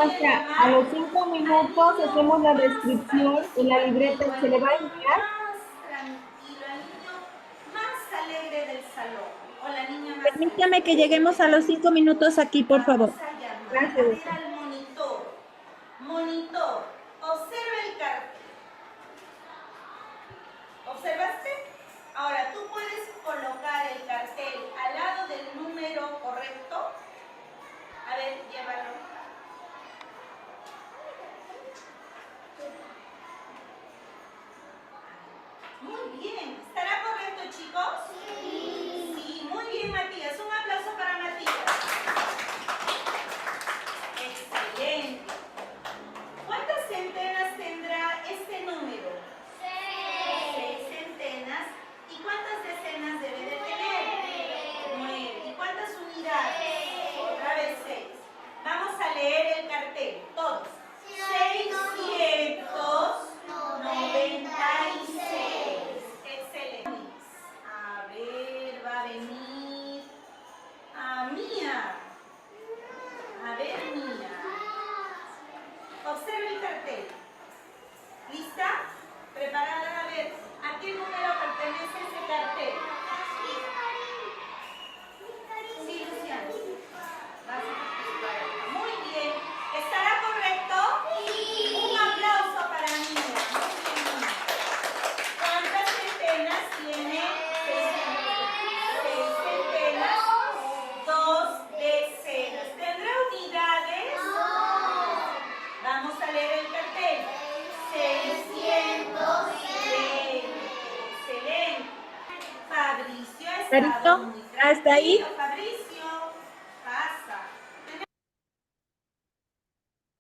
maestra, a los 5 minutos hacemos la descripción en la libreta, ¿se le va a enviar? Más tranquilo, al niño más alegre del salón. O la niña más Permítame alegre. que lleguemos a los 5 minutos aquí, por favor. Vamos a llamar Gracias, a ver maestra. al monitor. Monitor, observa el cartel. ¿Observaste? Ahora, tú puedes colocar el cartel al lado del número correcto. A ver, llévalo. Muy bien. ¿Estará correcto, chicos? Sí. Sí, muy bien, Matías. Un aplauso para Matías. Excelente. ¿Cuántas centenas tendrá este número? 6 centenas. ¿Y cuántas decenas debe de tener? 9. ¿Y cuántas unidades? Otra vez 6. Vamos a leer el cartel, todos. 696. Excelente. A ver, va a venir a Mía. A ver, Mía. Observa el cartel. ¿Lista? ¿Preparada? A ver, ¿a qué número pertenece ese cartel? Sí, Luciana. Vas a participar ahora. Muy bien. ¿Estará correcto? Sí. Un aplauso para Mía. Muy bien. ¿Cuántas centenas tiene? 6 centenas. 2 decenas. ¿Tendrá unidades? No. Vamos a leer el cartel. 620. Excelente. Fabricio ha estado muy ¿Hasta ahí? tranquilo. Fabricio, pasa.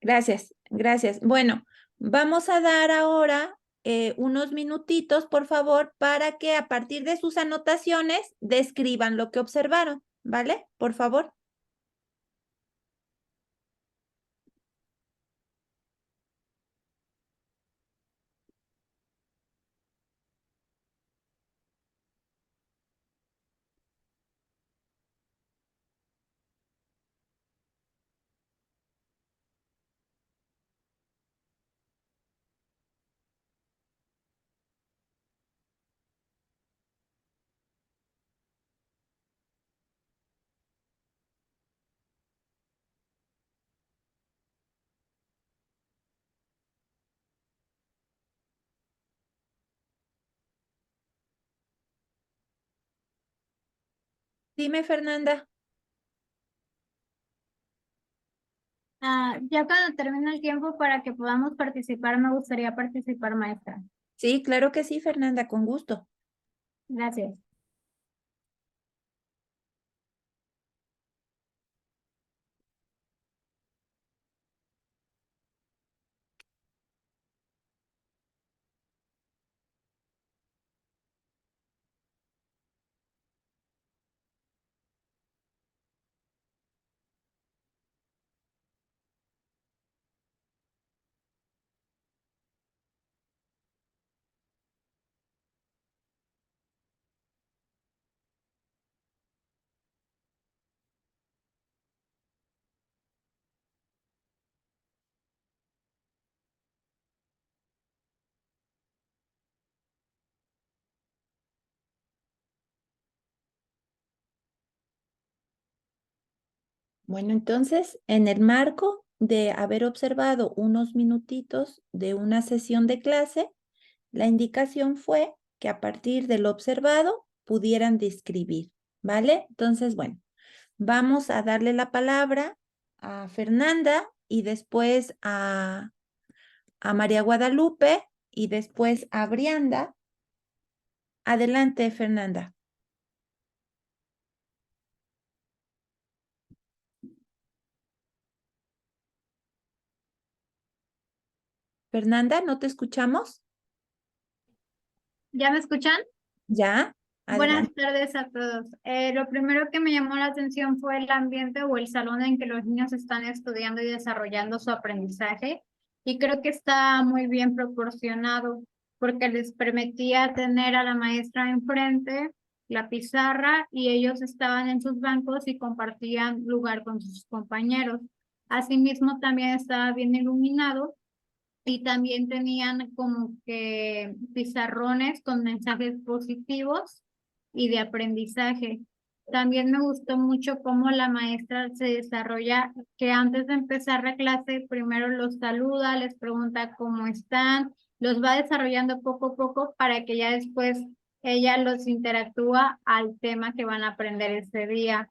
Gracias, gracias. Bueno, vamos a dar ahora unos minutitos, por favor, para que a partir de sus anotaciones describan lo que observaron, ¿vale? Por favor. Dime, Fernanda. Ya cuando termine el tiempo para que podamos participar, me gustaría participar, maestra. Sí, claro que sí, Fernanda, con gusto. Gracias. Bueno, entonces, en el marco de haber observado unos minutitos de una sesión de clase, la indicación fue que a partir de lo observado pudieran describir, ¿vale? Entonces, bueno, vamos a darle la palabra a Fernanda y después a María Guadalupe y después a Brianda. Adelante, Fernanda. Fernanda, ¿no te escuchamos? ¿Ya me escuchan? Ya, adelante. Buenas tardes a todos. Lo primero que me llamó la atención fue el ambiente o el salón en que los niños están estudiando y desarrollando su aprendizaje. Y creo que está muy bien proporcionado porque les permitía tener a la maestra enfrente, la pizarra, y ellos estaban en sus bancos y compartían lugar con sus compañeros. Asimismo, también estaba bien iluminado y también tenían como que pizarrones con mensajes positivos y de aprendizaje. También me gustó mucho cómo la maestra se desarrolla, que antes de empezar la clase, primero los saluda, les pregunta cómo están, los va desarrollando poco a poco para que ya después ella los interactúa al tema que van a aprender ese día.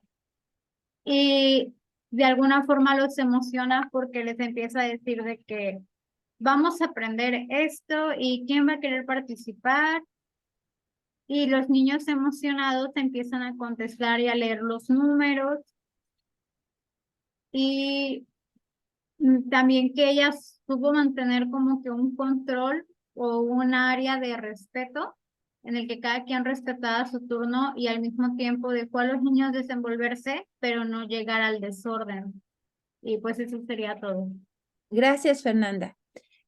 Y de alguna forma los emociona porque les empieza a decir de que vamos a aprender esto y quién va a querer participar. Y los niños emocionados empiezan a contestar y a leer los números. Y también que ella supo mantener como que un control o un área de respeto en el que cada quien respetaba su turno y al mismo tiempo dejó a los niños desenvolverse, pero no llegar al desorden. Y pues eso sería todo. Gracias, Fernanda.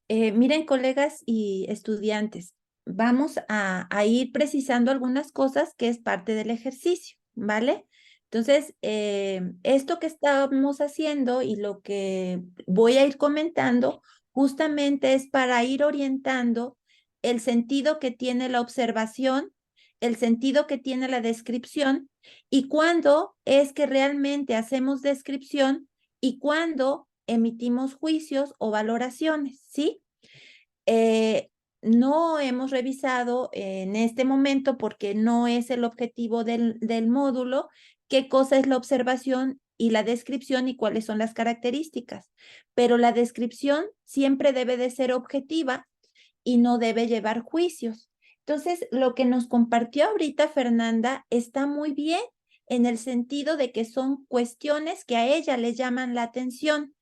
Miren, colegas y estudiantes, vamos a ir precisando algunas cosas que es parte del ejercicio, ¿vale? Entonces, esto que estamos haciendo y lo que voy a ir comentando justamente es para ir orientando el sentido que tiene la observación, el sentido que tiene la descripción y cuándo es que realmente hacemos descripción y cuándo emitimos juicios o valoraciones, ¿sí? No hemos revisado en este momento porque no es el objetivo del módulo qué cosa es la observación y la descripción y cuáles son las características. Pero la descripción siempre debe de ser objetiva y no debe llevar juicios. Entonces, lo que nos compartió ahorita Fernanda está muy bien en el sentido de que son cuestiones que a ella le llaman la atención,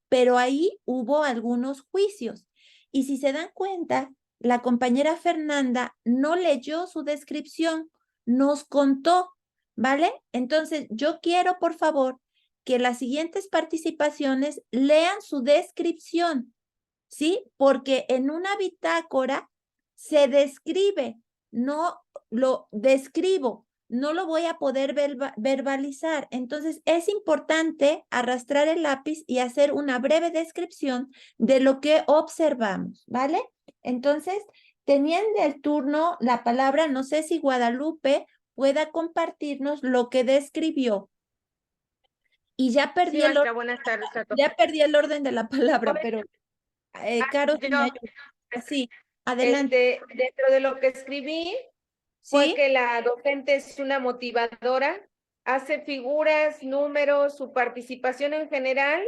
pero ahí hubo algunos juicios. Y si se dan cuenta, la compañera Fernanda no leyó su descripción, nos contó, ¿vale? Entonces, yo quiero, por favor, que las siguientes participaciones lean su descripción, ¿sí? Porque en una bitácora se describe, no lo describo, no lo voy a poder verbalizar. Entonces, es importante arrastrar el lápiz y hacer una breve descripción de lo que observamos, ¿vale? Entonces, teniendo el turno la palabra, no sé si Guadalupe pueda compartirnos lo que describió. Y ya perdí, Sí, maestra, buenas tardes a todos. ya perdí el orden de la palabra, pero Caro, si me ayuda. Sí, adelante. Dentro de lo que escribí, ¿Sí? fue que la docente es una motivadora, hace figuras, números, su participación en general,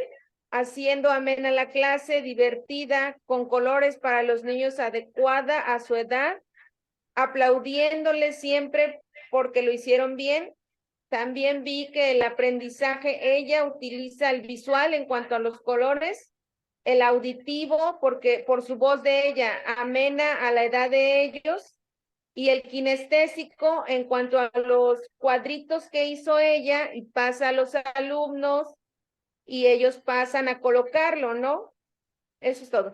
haciendo amena la clase, divertida, con colores para los niños adecuada a su edad, aplaudiéndole siempre porque lo hicieron bien. También vi que el aprendizaje, ella utiliza el visual en cuanto a los colores, el auditivo, porque por su voz de ella, amena a la edad de ellos, y el kinestésico en cuanto a los cuadritos que hizo ella y pasa a los alumnos y ellos pasan a colocarlo, ¿no? Eso es todo.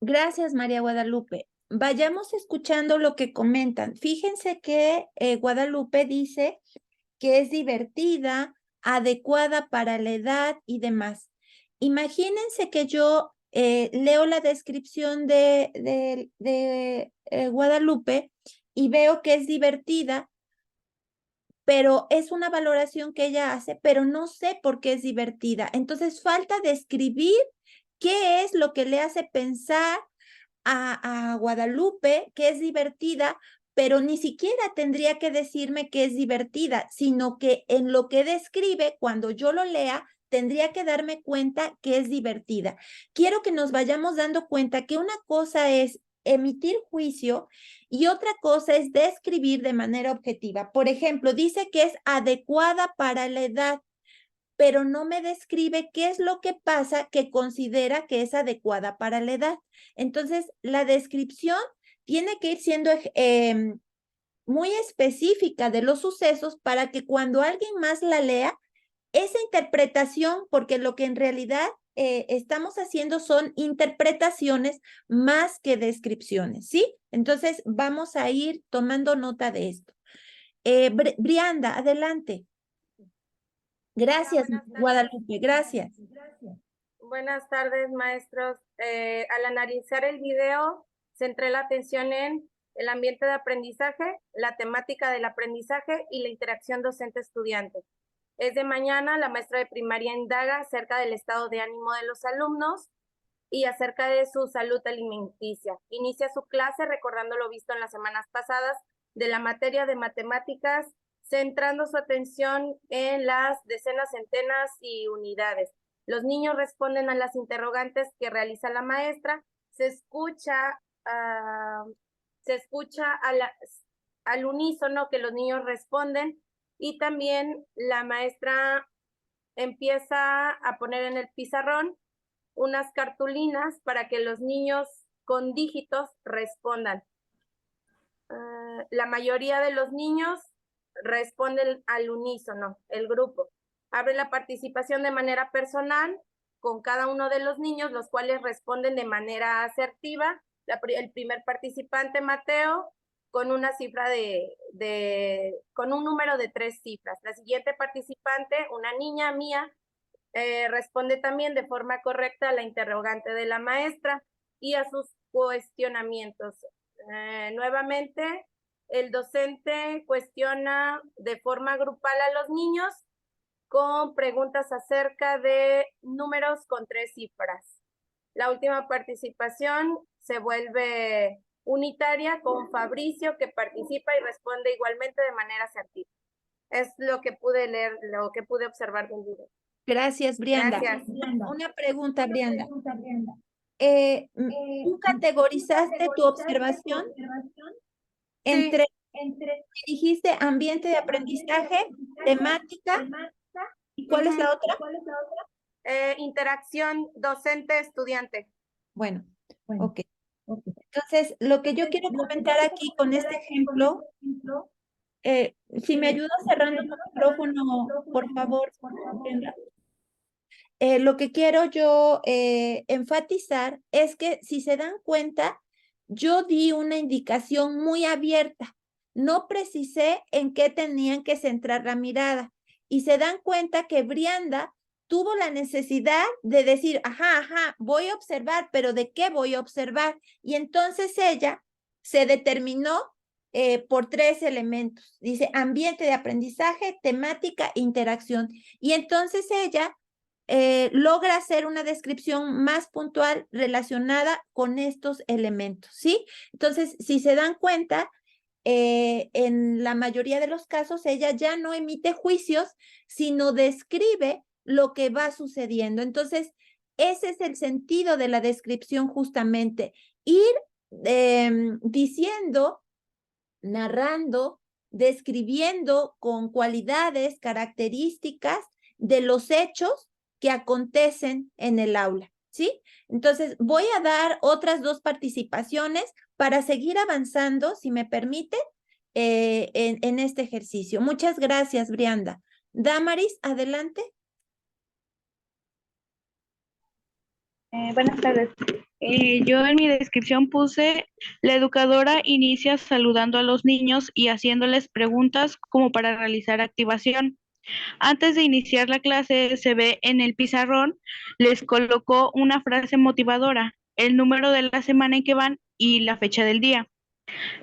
Gracias, María Guadalupe. Vayamos escuchando lo que comentan. Fíjense que Guadalupe dice que es divertida, adecuada para la edad y demás. Imagínense que yo leo la descripción de Guadalupe y veo que es divertida, pero es una valoración que ella hace, pero no sé por qué es divertida. Entonces falta describir qué es lo que le hace pensar a Guadalupe que es divertida, pero ni siquiera tendría que decirme que es divertida, sino que en lo que describe, cuando yo lo lea, tendría que darme cuenta que es divertida. Quiero que nos vayamos dando cuenta que una cosa es emitir juicio y otra cosa es describir de manera objetiva. Por ejemplo, dice que es adecuada para la edad, pero no me describe qué es lo que pasa que considera que es adecuada para la edad. Entonces, la descripción tiene que ir siendo muy específica de los sucesos para que cuando alguien más la lea, esa interpretación, porque lo que en realidad estamos haciendo son interpretaciones más que descripciones, ¿sí? Entonces, vamos a ir tomando nota de esto. Brianda, adelante. Gracias, Guadalupe, gracias. Buenas tardes, maestros. Al analizar el video, centré la atención en el ambiente de aprendizaje, la temática del aprendizaje y la interacción docente-estudiante. Es de mañana, la maestra de primaria indaga acerca del estado de ánimo de los alumnos y acerca de su salud alimenticia. Inicia su clase recordando lo visto en las semanas pasadas de la materia de matemáticas, centrando su atención en las decenas, centenas y unidades. Los niños responden a las interrogantes que realiza la maestra, se escucha al unísono que los niños responden y también la maestra empieza a poner en el pizarrón unas cartulinas para que los niños con dígitos respondan. La mayoría de los niños responden al unísono, el grupo. Abre la participación de manera personal con cada uno de los niños, los cuales responden de manera asertiva. El primer participante, Mateo, con una cifra con un número de 3 cifras. La siguiente participante, una niña, Mía, responde también de forma correcta a la interrogante de la maestra y a sus cuestionamientos. Nuevamente, el docente cuestiona de forma grupal a los niños con preguntas acerca de números con 3 cifras. La última participación se vuelve unitaria con Fabricio, que participa y responde igualmente de manera asertiva. Es lo que pude leer, lo que pude observar del video. Gracias, Brianda. Gracias. Una pregunta, Brianda. ¿Tú categorizaste tu observación entre, dijiste ambiente de aprendizaje, temática, ¿y cuál es la otra? Interacción docente-estudiante. Bueno, ok. Entonces, lo que yo quiero comentar aquí con este ejemplo, si me ayudas cerrando tu micrófono, por favor, Brenda. Lo que quiero yo enfatizar es que si se dan cuenta, yo di una indicación muy abierta. No precisé en qué tenían que centrar la mirada. Y se dan cuenta que Brianda tuvo la necesidad de decir, ajá, voy a observar, pero ¿de qué voy a observar? Y entonces ella se determinó por 3 elementos. Dice ambiente de aprendizaje, temática, interacción. Y entonces ella logra hacer una descripción más puntual relacionada con estos elementos, ¿sí? Entonces, si se dan cuenta, en la mayoría de los casos, ella ya no emite juicios, sino describe lo que va sucediendo. Entonces, ese es el sentido de la descripción justamente, ir diciendo, narrando, describiendo con cualidades, características de los hechos que acontecen en el aula, ¿sí? Entonces, voy a dar otras 2 participaciones para seguir avanzando, si me permite, en este ejercicio. Muchas gracias, Brianda. Damaris, adelante. Buenas tardes. Yo en mi descripción puse, la educadora inicia saludando a los niños y haciéndoles preguntas como para realizar activación. Antes de iniciar la clase, se ve en el pizarrón, les colocó una frase motivadora, el número de la semana en que van y la fecha del día.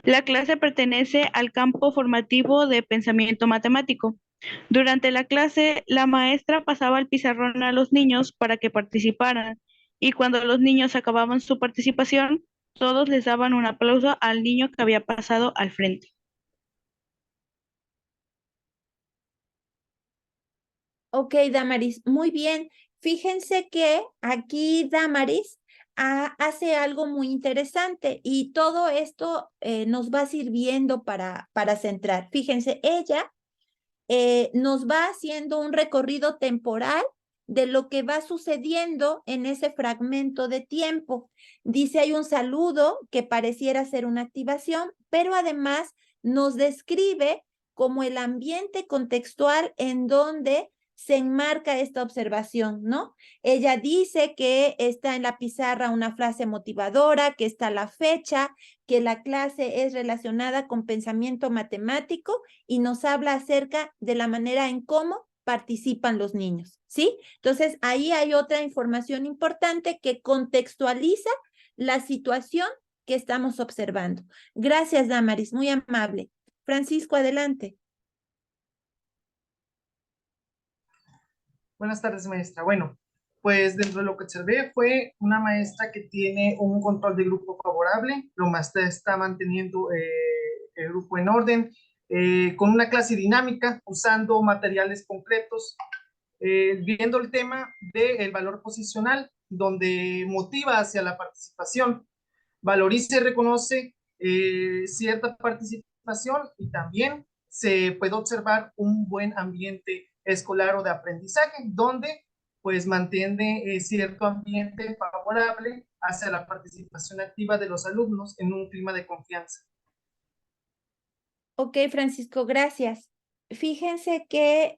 La clase pertenece al campo formativo de pensamiento matemático. Durante la clase, la maestra pasaba el pizarrón a los niños para que participaran, y cuando los niños acababan su participación, todos les daban un aplauso al niño que había pasado al frente. Ok, Damaris, muy bien. Fíjense que aquí Damaris hace algo muy interesante y todo esto nos va sirviendo para centrar. Fíjense, ella nos va haciendo un recorrido temporal de lo que va sucediendo en ese fragmento de tiempo. Dice, hay un saludo que pareciera ser una activación, pero además nos describe como el ambiente contextual en donde se enmarca esta observación, ¿no? Ella dice que está en la pizarra una frase motivadora, que está la fecha, que la clase es relacionada con pensamiento matemático y nos habla acerca de la manera en cómo participan los niños, ¿sí? Entonces, ahí hay otra información importante que contextualiza la situación que estamos observando. Gracias, Damaris, muy amable. Francisco, adelante. Buenas tardes, maestra. Bueno, pues dentro de lo que observé fue una maestra que tiene un control de grupo favorable, lo maestra está manteniendo el grupo en orden, con una clase dinámica, usando materiales concretos, viendo el tema del valor posicional, donde motiva hacia la participación, valoriza y reconoce cierta participación y también se puede observar un buen ambiente escolar o de aprendizaje, donde pues mantiene cierto ambiente favorable hacia la participación activa de los alumnos en un clima de confianza. Ok, Francisco, gracias. Fíjense que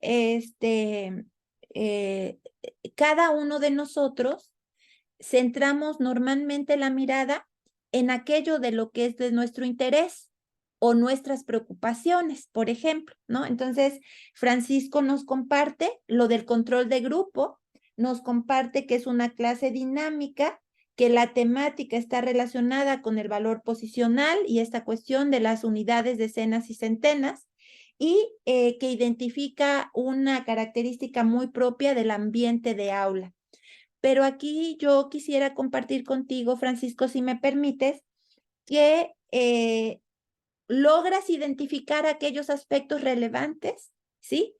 cada uno de nosotros centramos normalmente la mirada en aquello de lo que es de nuestro interés o nuestras preocupaciones, por ejemplo, ¿no? Entonces, Francisco nos comparte lo del control de grupo, nos comparte que es una clase dinámica, que la temática está relacionada con el valor posicional y esta cuestión de las unidades, decenas y centenas, y que identifica una característica muy propia del ambiente de aula. Pero aquí yo quisiera compartir contigo, Francisco, si me permites, que logras identificar aquellos aspectos relevantes, ¿sí?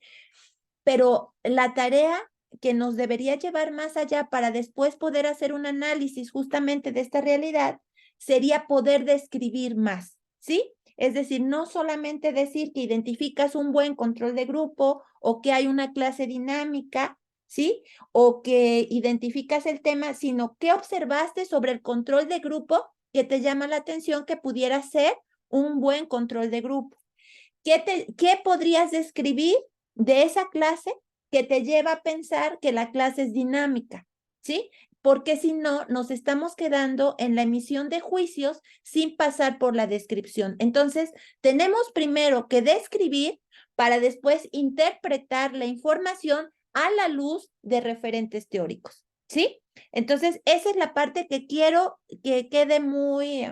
Pero la tarea que nos debería llevar más allá para después poder hacer un análisis justamente de esta realidad sería poder describir más, ¿sí? Es decir, no solamente decir que identificas un buen control de grupo o que hay una clase dinámica, ¿sí? O que identificas el tema, sino qué observaste sobre el control de grupo que te llama la atención que pudiera ser un buen control de grupo. ¿Qué podrías describir de esa clase que te lleva a pensar que la clase es dinámica? ¿Sí? Porque si no, nos estamos quedando en la emisión de juicios sin pasar por la descripción. Entonces, tenemos primero que describir para después interpretar la información a la luz de referentes teóricos. ¿Sí? Entonces, esa es la parte que quiero que quede muy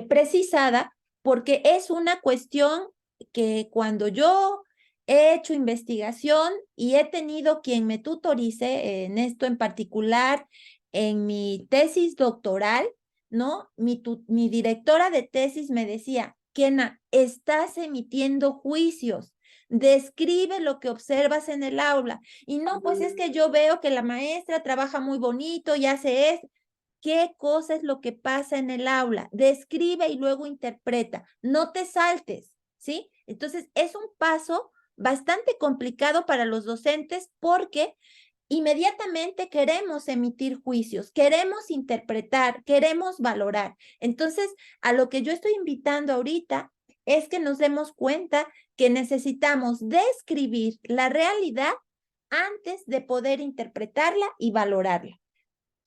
precisada, porque es una cuestión que cuando yo he hecho investigación y he tenido quien me tutorice en esto en particular, en mi tesis doctoral, ¿no? Mi directora de tesis me decía, Kena, estás emitiendo juicios, describe lo que observas en el aula. Y no, pues es que yo veo que la maestra trabaja muy bonito y hace esto. ¿Qué cosa es lo que pasa en el aula? Describe y luego interpreta. No te saltes, ¿sí? Entonces, es un paso bastante complicado para los docentes porque inmediatamente queremos emitir juicios, queremos interpretar, queremos valorar. Entonces, a lo que yo estoy invitando ahorita es que nos demos cuenta que necesitamos describir la realidad antes de poder interpretarla y valorarla.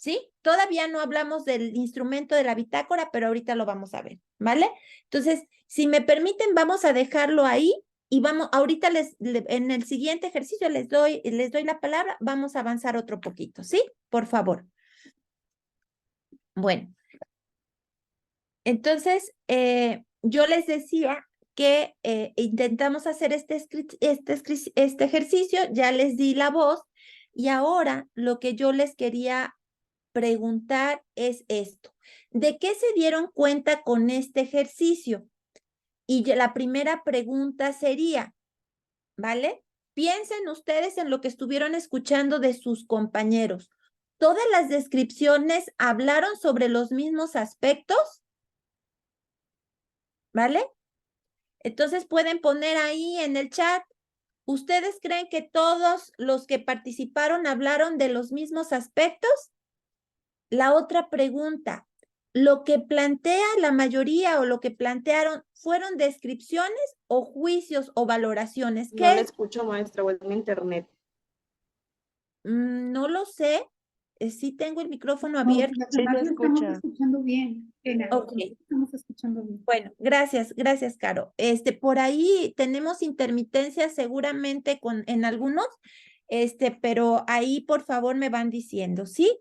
¿Sí? Todavía no hablamos del instrumento de la bitácora, pero ahorita lo vamos a ver, ¿vale? Entonces, si me permiten, vamos a dejarlo ahí y ahorita en el siguiente ejercicio les doy la palabra, vamos a avanzar otro poquito, ¿sí? Por favor. Bueno. Entonces, yo les decía que intentamos hacer este ejercicio, ya les di la voz y ahora lo que yo les quería preguntar es esto. ¿De qué se dieron cuenta con este ejercicio? Y la primera pregunta sería, ¿vale? Piensen ustedes en lo que estuvieron escuchando de sus compañeros. ¿Todas las descripciones hablaron sobre los mismos aspectos? ¿Vale? Entonces pueden poner ahí en el chat, ¿ustedes creen que todos los que participaron hablaron de los mismos aspectos? La otra pregunta, ¿lo que plantea la mayoría o lo que plantearon fueron descripciones o juicios o valoraciones? No le escucho, maestra, o en internet. No lo sé. sí tengo el micrófono No, abierto. las Sí demás se lo estamos escucha. escuchando bien. Ok. Estamos escuchando bien. Bueno, gracias, Caro. Por ahí tenemos intermitencia seguramente en algunos, pero ahí por favor me van diciendo, ¿sí?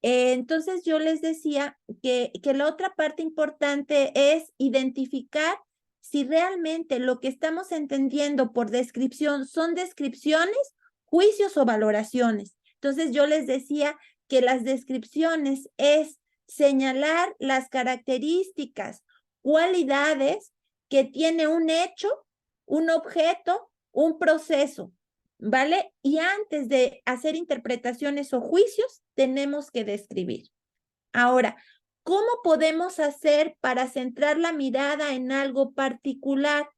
Entonces yo les decía que la otra parte importante es identificar si realmente lo que estamos entendiendo por descripción son descripciones, juicios o valoraciones. Entonces yo les decía que las descripciones es señalar las características, cualidades que tiene un hecho, un objeto, un proceso, ¿vale? Y antes de hacer interpretaciones o juicios, tenemos que describir. Ahora, ¿cómo podemos hacer para centrar la mirada en algo particular?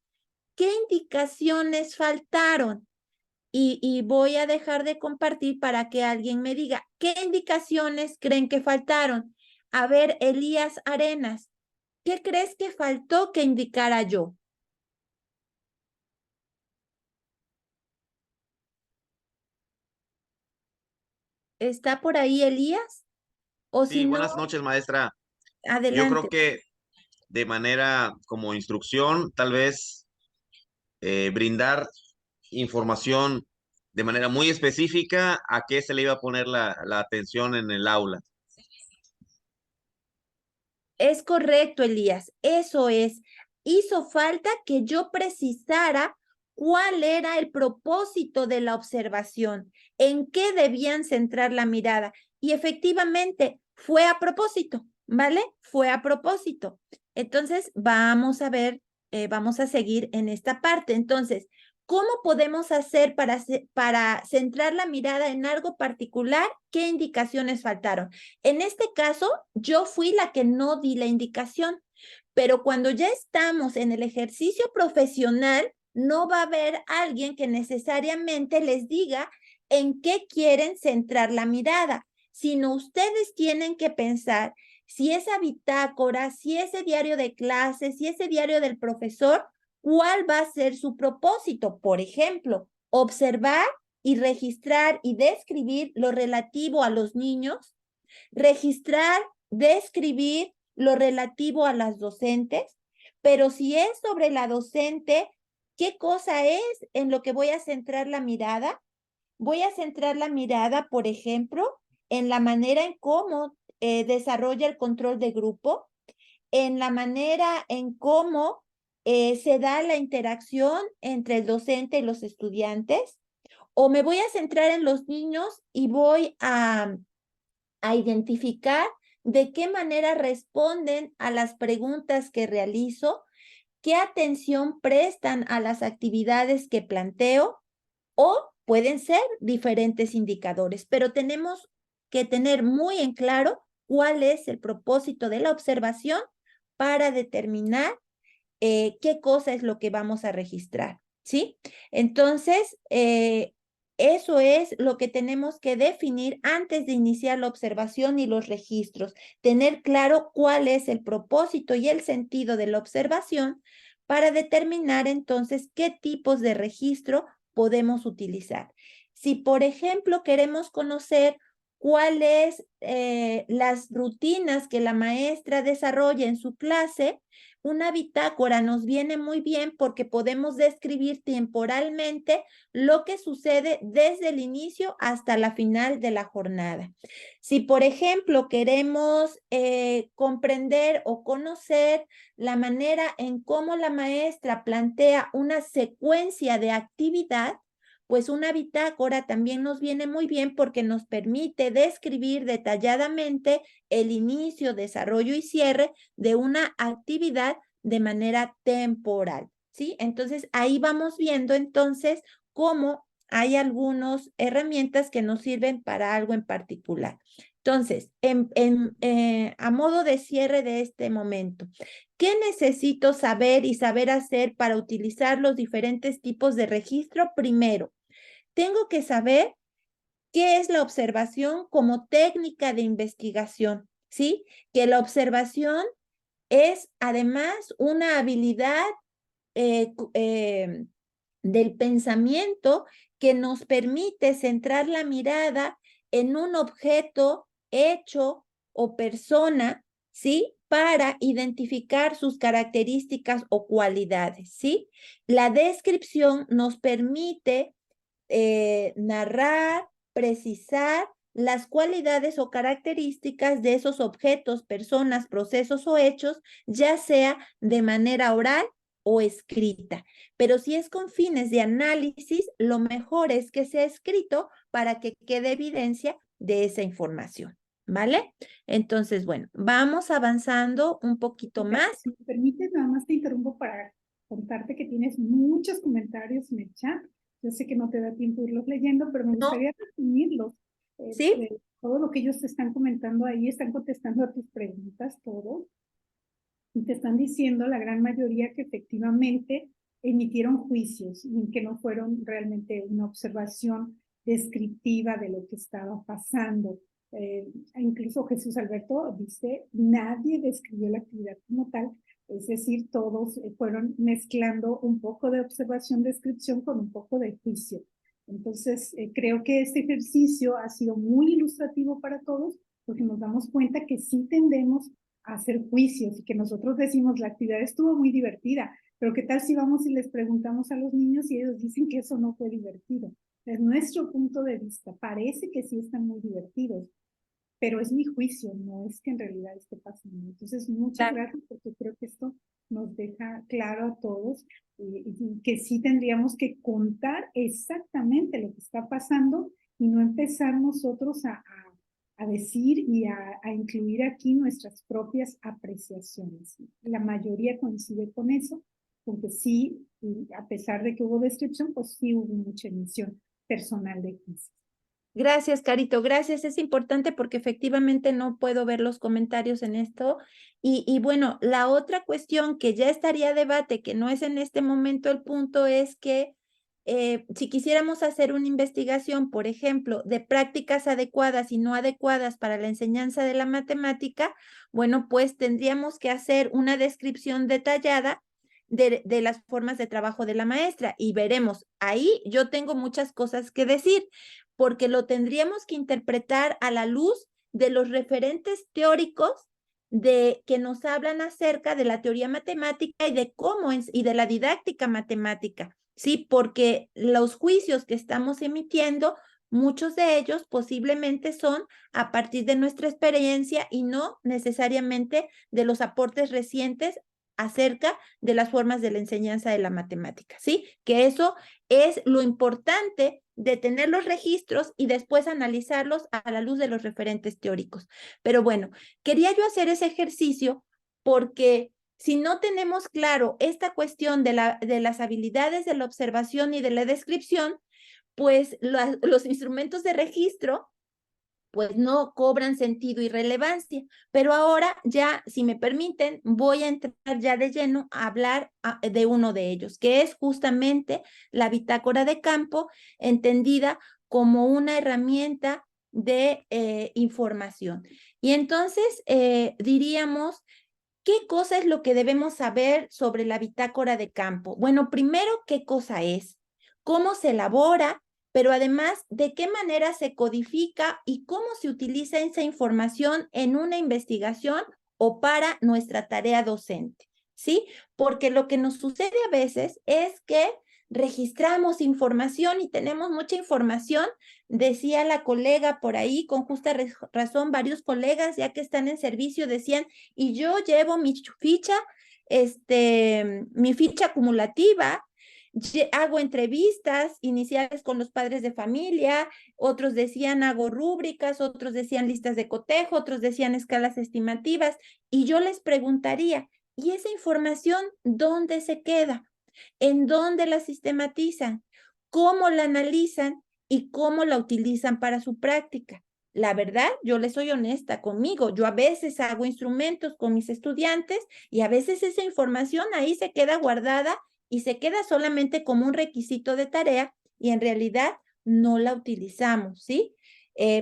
¿Qué indicaciones faltaron? Y voy a dejar de compartir para que alguien me diga, ¿qué indicaciones creen que faltaron? A ver, Elías Arenas, ¿qué crees que faltó que indicara yo? ¿Está por ahí Elías? O Sí, si no, buenas noches, maestra. Yo adelante. creo que de manera como instrucción, tal vez brindar información de manera muy específica a qué se le iba a poner la atención en el aula. Es correcto, Elías, eso es. Hizo falta que yo precisara cuál era el propósito de la observación, en qué debían centrar la mirada. Y efectivamente, fue a propósito, ¿vale? Fue a propósito. Entonces, vamos a ver, vamos a seguir en esta parte. Entonces, ¿cómo podemos hacer para centrar la mirada en algo particular? ¿Qué indicaciones faltaron? En este caso, yo fui la que no di la indicación, pero cuando ya estamos en el ejercicio profesional, no va a haber alguien que necesariamente les diga en qué quieren centrar la mirada, sino ustedes tienen que pensar si esa bitácora, si ese diario de clases, si ese diario del profesor, ¿cuál va a ser su propósito? Por ejemplo, observar y registrar y describir lo relativo a los niños, registrar, describir lo relativo a las docentes, pero si es sobre la docente, ¿qué cosa es en lo que voy a centrar la mirada? Voy a centrar la mirada, por ejemplo, en la manera en cómo desarrolla el control de grupo, en la manera en cómo se da la interacción entre el docente y los estudiantes, o me voy a centrar en los niños y voy a identificar de qué manera responden a las preguntas que realizo, qué atención prestan a las actividades que planteo, o pueden ser diferentes indicadores, pero tenemos que tener muy en claro cuál es el propósito de la observación para determinar qué cosa es lo que vamos a registrar, ¿sí? Entonces, eso es lo que tenemos que definir antes de iniciar la observación y los registros, tener claro cuál es el propósito y el sentido de la observación para determinar entonces qué tipos de registro podemos utilizar. Si, por ejemplo, queremos conocer cuáles las rutinas que la maestra desarrolla en su clase, una bitácora nos viene muy bien porque podemos describir temporalmente lo que sucede desde el inicio hasta la final de la jornada. Si, por ejemplo, queremos comprender o conocer la manera en cómo la maestra plantea una secuencia de actividad, pues una bitácora también nos viene muy bien porque nos permite describir detalladamente el inicio, desarrollo y cierre de una actividad de manera temporal, ¿sí? Entonces, ahí vamos viendo entonces cómo hay algunas herramientas que nos sirven para algo en particular. Entonces, a modo de cierre de este momento, ¿qué necesito saber y saber hacer para utilizar los diferentes tipos de registro? Primero, tengo que saber qué es la observación como técnica de investigación, ¿sí? Que la observación es además una habilidad del pensamiento que nos permite centrar la mirada en un objeto, hecho o persona, ¿sí? Para identificar sus características o cualidades, ¿sí? La descripción nos permite narrar, precisar las cualidades o características de esos objetos, personas, procesos o hechos, ya sea de manera oral o escrita. Pero si es con fines de análisis, lo mejor es que sea escrito para que quede evidencia de esa información, ¿vale? Entonces, bueno, vamos avanzando un poquito más. Si me permites, nada más te interrumpo para contarte que tienes muchos comentarios en el chat. Yo sé que no te da tiempo de irlos leyendo, pero me gustaría resumirlos. ¿Sí? Todo lo que ellos te están comentando ahí, están contestando a tus preguntas, todos. Y te están diciendo la gran mayoría que efectivamente emitieron juicios y que no fueron realmente una observación descriptiva de lo que estaba pasando. Incluso Jesús Alberto dice, nadie describió la actividad como tal, es decir, todos fueron mezclando un poco de observación, descripción con un poco de juicio. Entonces, creo que este ejercicio ha sido muy ilustrativo para todos, porque nos damos cuenta que sí tendemos a hacer juicios y que nosotros decimos la actividad estuvo muy divertida, pero ¿qué tal si vamos y les preguntamos a los niños y ellos dicen que eso no fue divertido? Es nuestro punto de vista, parece que sí están muy divertidos, pero es mi juicio, no es que en realidad esté pasando. Entonces, muchas gracias porque creo que esto nos deja claro a todos y que sí tendríamos que contar exactamente lo que está pasando y no empezar nosotros a decir y a incluir aquí nuestras propias apreciaciones. La mayoría coincide con eso, porque sí, y a pesar de que hubo descripción, pues sí hubo mucha emisión personal de juicio. Gracias, Carito, gracias. Es importante porque efectivamente no puedo ver los comentarios en esto. Y bueno, la otra cuestión que ya estaría a debate, que no es en este momento el punto, es que si quisiéramos hacer una investigación, por ejemplo, de prácticas adecuadas y no adecuadas para la enseñanza de la matemática, bueno, pues tendríamos que hacer una descripción detallada de las formas de trabajo de la maestra y veremos. Ahí yo tengo muchas cosas que decir, porque lo tendríamos que interpretar a la luz de los referentes teóricos que nos hablan acerca de la teoría matemática y de cómo y de la didáctica matemática, ¿sí? Porque los juicios que estamos emitiendo, muchos de ellos posiblemente son a partir de nuestra experiencia y no necesariamente de los aportes recientes acerca de las formas de la enseñanza de la matemática, ¿sí? Que eso es lo importante de tener los registros y después analizarlos a la luz de los referentes teóricos. Pero bueno, quería yo hacer ese ejercicio porque si no tenemos claro esta cuestión de las habilidades de la observación y de la descripción, pues los instrumentos de registro pues no cobran sentido y relevancia. Pero ahora ya, si me permiten, voy a entrar ya de lleno a hablar de uno de ellos, que es justamente la bitácora de campo, entendida como una herramienta de información. Y entonces diríamos, ¿qué cosa es lo que debemos saber sobre la bitácora de campo? Bueno, primero, ¿qué cosa es? ¿Cómo se elabora? Pero además, ¿de qué manera se codifica y cómo se utiliza esa información en una investigación o para nuestra tarea docente? ¿Sí? Porque lo que nos sucede a veces es que registramos información y tenemos mucha información, decía la colega por ahí, con justa razón, varios colegas ya que están en servicio decían, y yo llevo mi ficha acumulativa, hago entrevistas iniciales con los padres de familia, otros decían hago rúbricas, otros decían listas de cotejo, otros decían escalas estimativas, y yo les preguntaría, ¿y esa información dónde se queda? ¿En dónde la sistematizan? ¿Cómo la analizan? ¿Y cómo la utilizan para su práctica? La verdad, yo les soy honesta conmigo. Yo a veces hago instrumentos con mis estudiantes y a veces esa información ahí se queda guardada y se queda solamente como un requisito de tarea y en realidad no la utilizamos, ¿sí?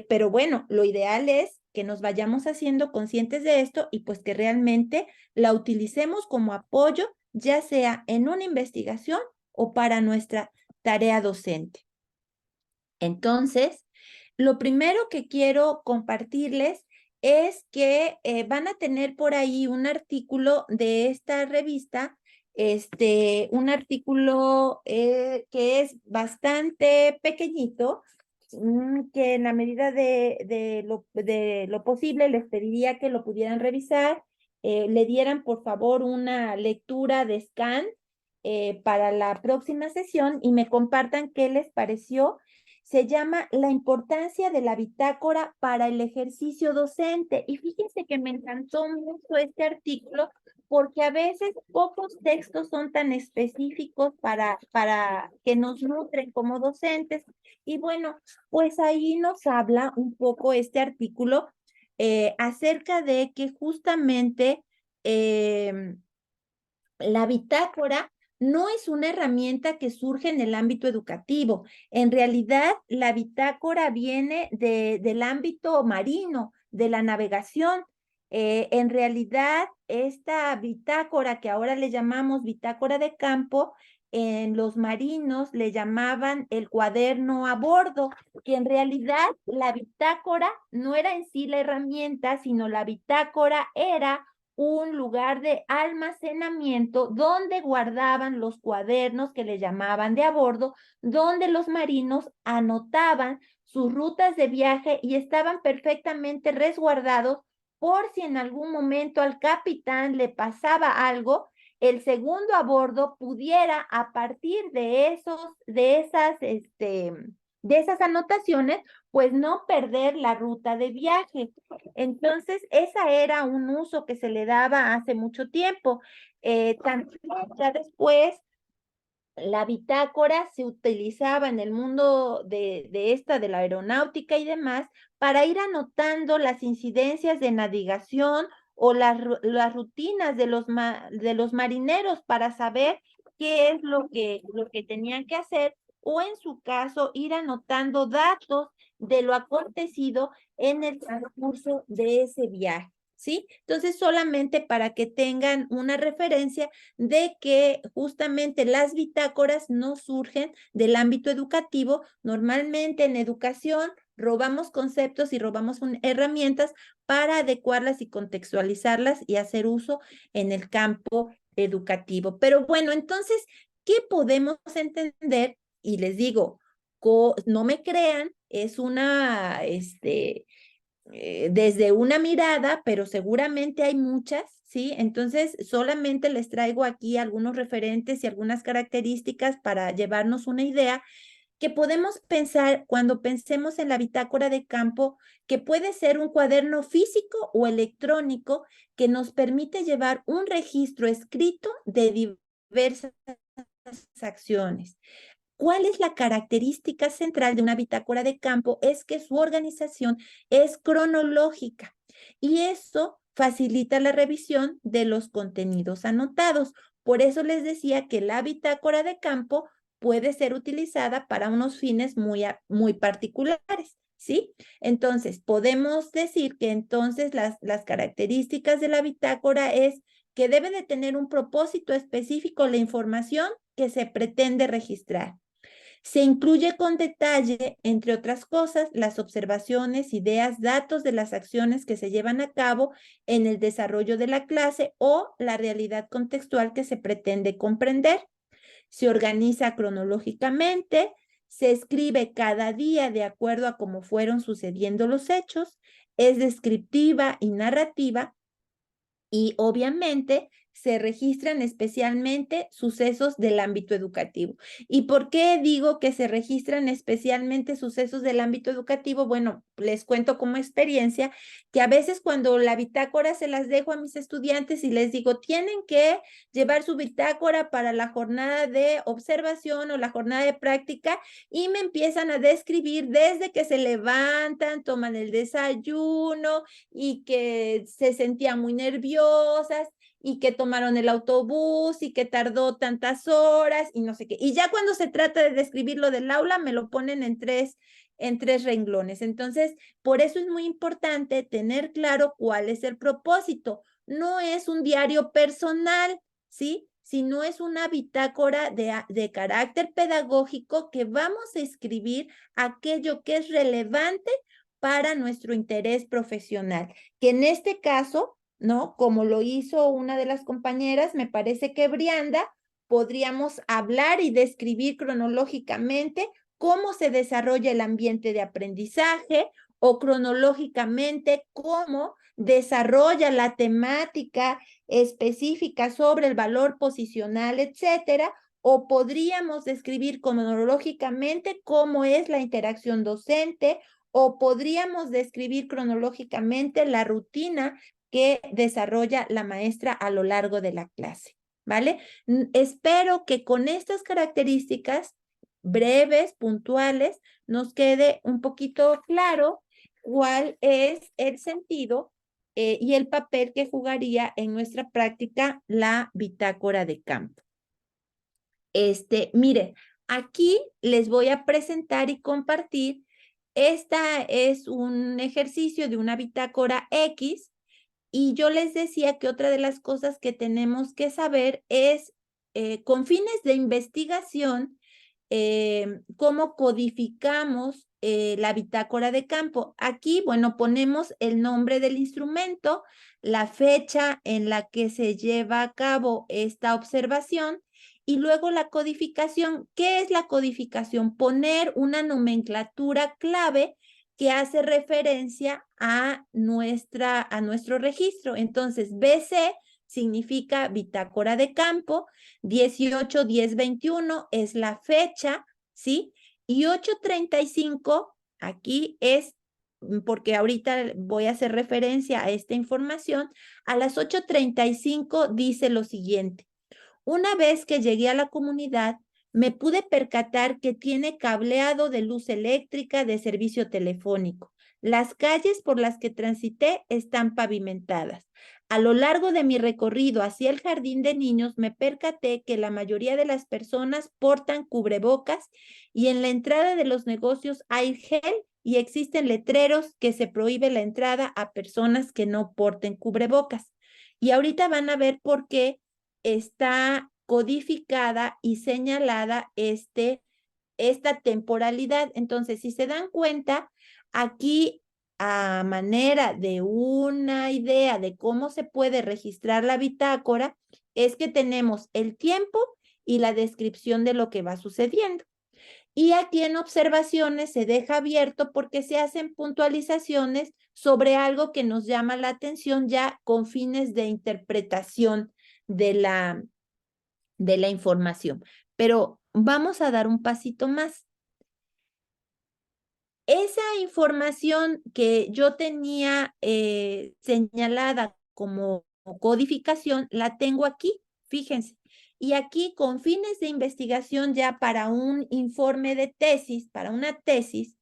Pero bueno, lo ideal es que nos vayamos haciendo conscientes de esto y pues que realmente la utilicemos como apoyo, ya sea en una investigación o para nuestra tarea docente. Entonces, Lo primero que quiero compartirles es que van a tener por ahí un artículo de esta revista, un artículo que es bastante pequeñito, que en la medida de lo posible les pediría que lo pudieran revisar, le dieran por favor una lectura de scan para la próxima sesión y me compartan qué les pareció. Se llama La importancia de la bitácora para el ejercicio docente. Y fíjense que me encantó mucho este artículo porque a veces pocos textos son tan específicos para que nos nutren como docentes. Y bueno, pues ahí nos habla un poco este artículo acerca de que justamente la bitácora no es una herramienta que surge en el ámbito educativo. En realidad, la bitácora viene del ámbito marino, de la navegación. En realidad, esta bitácora que ahora le llamamos bitácora de campo, en los marinos le llamaban el cuaderno a bordo, que en realidad la bitácora no era en sí la herramienta, sino la bitácora era un lugar de almacenamiento donde guardaban los cuadernos que le llamaban de a bordo, donde los marinos anotaban sus rutas de viaje y estaban perfectamente resguardados por si en algún momento al capitán le pasaba algo, el segundo a bordo pudiera a partir de esas anotaciones, pues no perder la ruta de viaje. Entonces, esa era un uso que se le daba hace mucho tiempo. También ya después, la bitácora se utilizaba en el mundo de la aeronáutica y demás para ir anotando las incidencias de navegación o las rutinas de los marineros para saber qué es lo que tenían que hacer o en su caso ir anotando datos de lo acontecido en el transcurso de ese viaje, ¿sí? Entonces, solamente para que tengan una referencia de que justamente las bitácoras no surgen del ámbito educativo. Normalmente en educación robamos conceptos y robamos herramientas para adecuarlas y contextualizarlas y hacer uso en el campo educativo. Pero bueno, entonces, ¿qué podemos entender? Y les digo, no me crean, es desde una mirada, pero seguramente hay muchas, ¿sí? Entonces, solamente les traigo aquí algunos referentes y algunas características para llevarnos una idea que podemos pensar cuando pensemos en la bitácora de campo, que puede ser un cuaderno físico o electrónico que nos permite llevar un registro escrito de diversas acciones. ¿Cuál es la característica central de una bitácora de campo? Es que su organización es cronológica y eso facilita la revisión de los contenidos anotados. Por eso les decía que la bitácora de campo puede ser utilizada para unos fines muy particulares, ¿sí? Entonces, podemos decir que entonces las características de la bitácora es que debe de tener un propósito específico la información que se pretende registrar. Se incluye con detalle, entre otras cosas, las observaciones, ideas, datos de las acciones que se llevan a cabo en el desarrollo de la clase o la realidad contextual que se pretende comprender. Se organiza cronológicamente, se escribe cada día de acuerdo a cómo fueron sucediendo los hechos, es descriptiva y narrativa y obviamente se registran especialmente sucesos del ámbito educativo. ¿Y por qué digo que se registran especialmente sucesos del ámbito educativo? Bueno, les cuento como experiencia que a veces cuando la bitácora se las dejo a mis estudiantes y les digo, tienen que llevar su bitácora para la jornada de observación o la jornada de práctica y me empiezan a describir desde que se levantan, toman el desayuno y que se sentían muy nerviosas y que tomaron el autobús y que tardó tantas horas y no sé qué. Y ya cuando se trata de describir lo del aula, me lo ponen en tres renglones. Entonces, por eso es muy importante tener claro cuál es el propósito. No es un diario personal, ¿sí? sino es una bitácora de carácter pedagógico que vamos a escribir aquello que es relevante para nuestro interés profesional, que en este caso, ¿no? Como lo hizo una de las compañeras, me parece que Brianda, podríamos hablar y describir cronológicamente cómo se desarrolla el ambiente de aprendizaje o cronológicamente cómo desarrolla la temática específica sobre el valor posicional, etcétera, o podríamos describir cronológicamente cómo es la interacción docente, o podríamos describir cronológicamente la rutina que desarrolla la maestra a lo largo de la clase, ¿vale? Espero que con estas características breves, puntuales, nos quede un poquito claro cuál es el sentido y el papel que jugaría en nuestra práctica la bitácora de campo. Mire, aquí les voy a presentar y compartir. Esta es un ejercicio de una bitácora X y yo les decía que otra de las cosas que tenemos que saber es, con fines de investigación, cómo codificamos la bitácora de campo. Aquí, bueno, ponemos el nombre del instrumento, la fecha en la que se lleva a cabo esta observación y luego la codificación. ¿Qué es la codificación? Poner una nomenclatura clave que hace referencia a nuestro registro. Entonces, BC significa bitácora de campo, 18-10-21 es la fecha, ¿sí? Y 8:35 aquí es, porque ahorita voy a hacer referencia a esta información, a las 8:35 dice lo siguiente: una vez que llegué a la comunidad, me pude percatar que tiene cableado de luz eléctrica de servicio telefónico. Las calles por las que transité están pavimentadas. A lo largo de mi recorrido hacia el jardín de niños, me percaté que la mayoría de las personas portan cubrebocas y en la entrada de los negocios hay gel y existen letreros que se prohíbe la entrada a personas que no porten cubrebocas. Y ahorita van a ver por qué está codificada y señalada esta temporalidad. Entonces, si se dan cuenta, aquí a manera de una idea de cómo se puede registrar la bitácora, es que tenemos el tiempo y la descripción de lo que va sucediendo. Y aquí en observaciones se deja abierto porque se hacen puntualizaciones sobre algo que nos llama la atención ya con fines de interpretación de la información. Pero vamos a dar un pasito más. Esa información que yo tenía señalada como codificación, la tengo aquí, fíjense. Y aquí, con fines de investigación ya para un informe de tesis, para una tesis,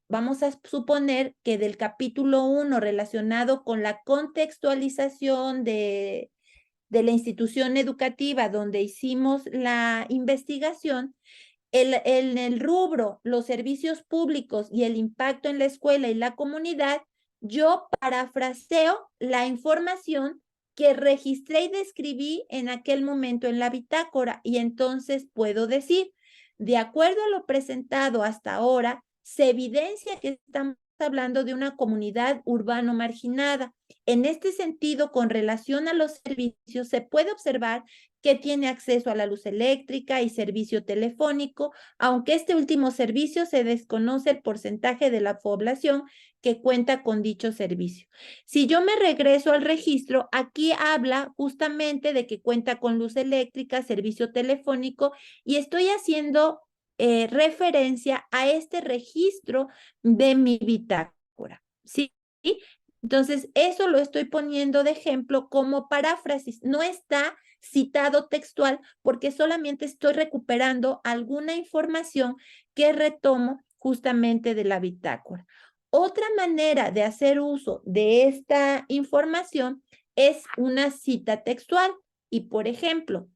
vamos a suponer que del capítulo 1 relacionado con la contextualización de la institución educativa donde hicimos la investigación, en el rubro, los servicios públicos y el impacto en la escuela y la comunidad, yo parafraseo la información que registré y describí en aquel momento en la bitácora y entonces puedo decir, de acuerdo a lo presentado hasta ahora, se evidencia que estamos hablando de una comunidad urbano marginada. En este sentido, con relación a los servicios, se puede observar que tiene acceso a la luz eléctrica y servicio telefónico, aunque este último servicio se desconoce el porcentaje de la población que cuenta con dicho servicio. Si yo me regreso al registro, aquí habla justamente de que cuenta con luz eléctrica, servicio telefónico, y estoy haciendo referencia a este registro de mi bitácora, ¿sí? Entonces, eso lo estoy poniendo de ejemplo como paráfrasis. No está citado textual porque solamente estoy recuperando alguna información que retomo justamente de la bitácora. Otra manera de hacer uso de esta información es una cita textual. Y, por ejemplo,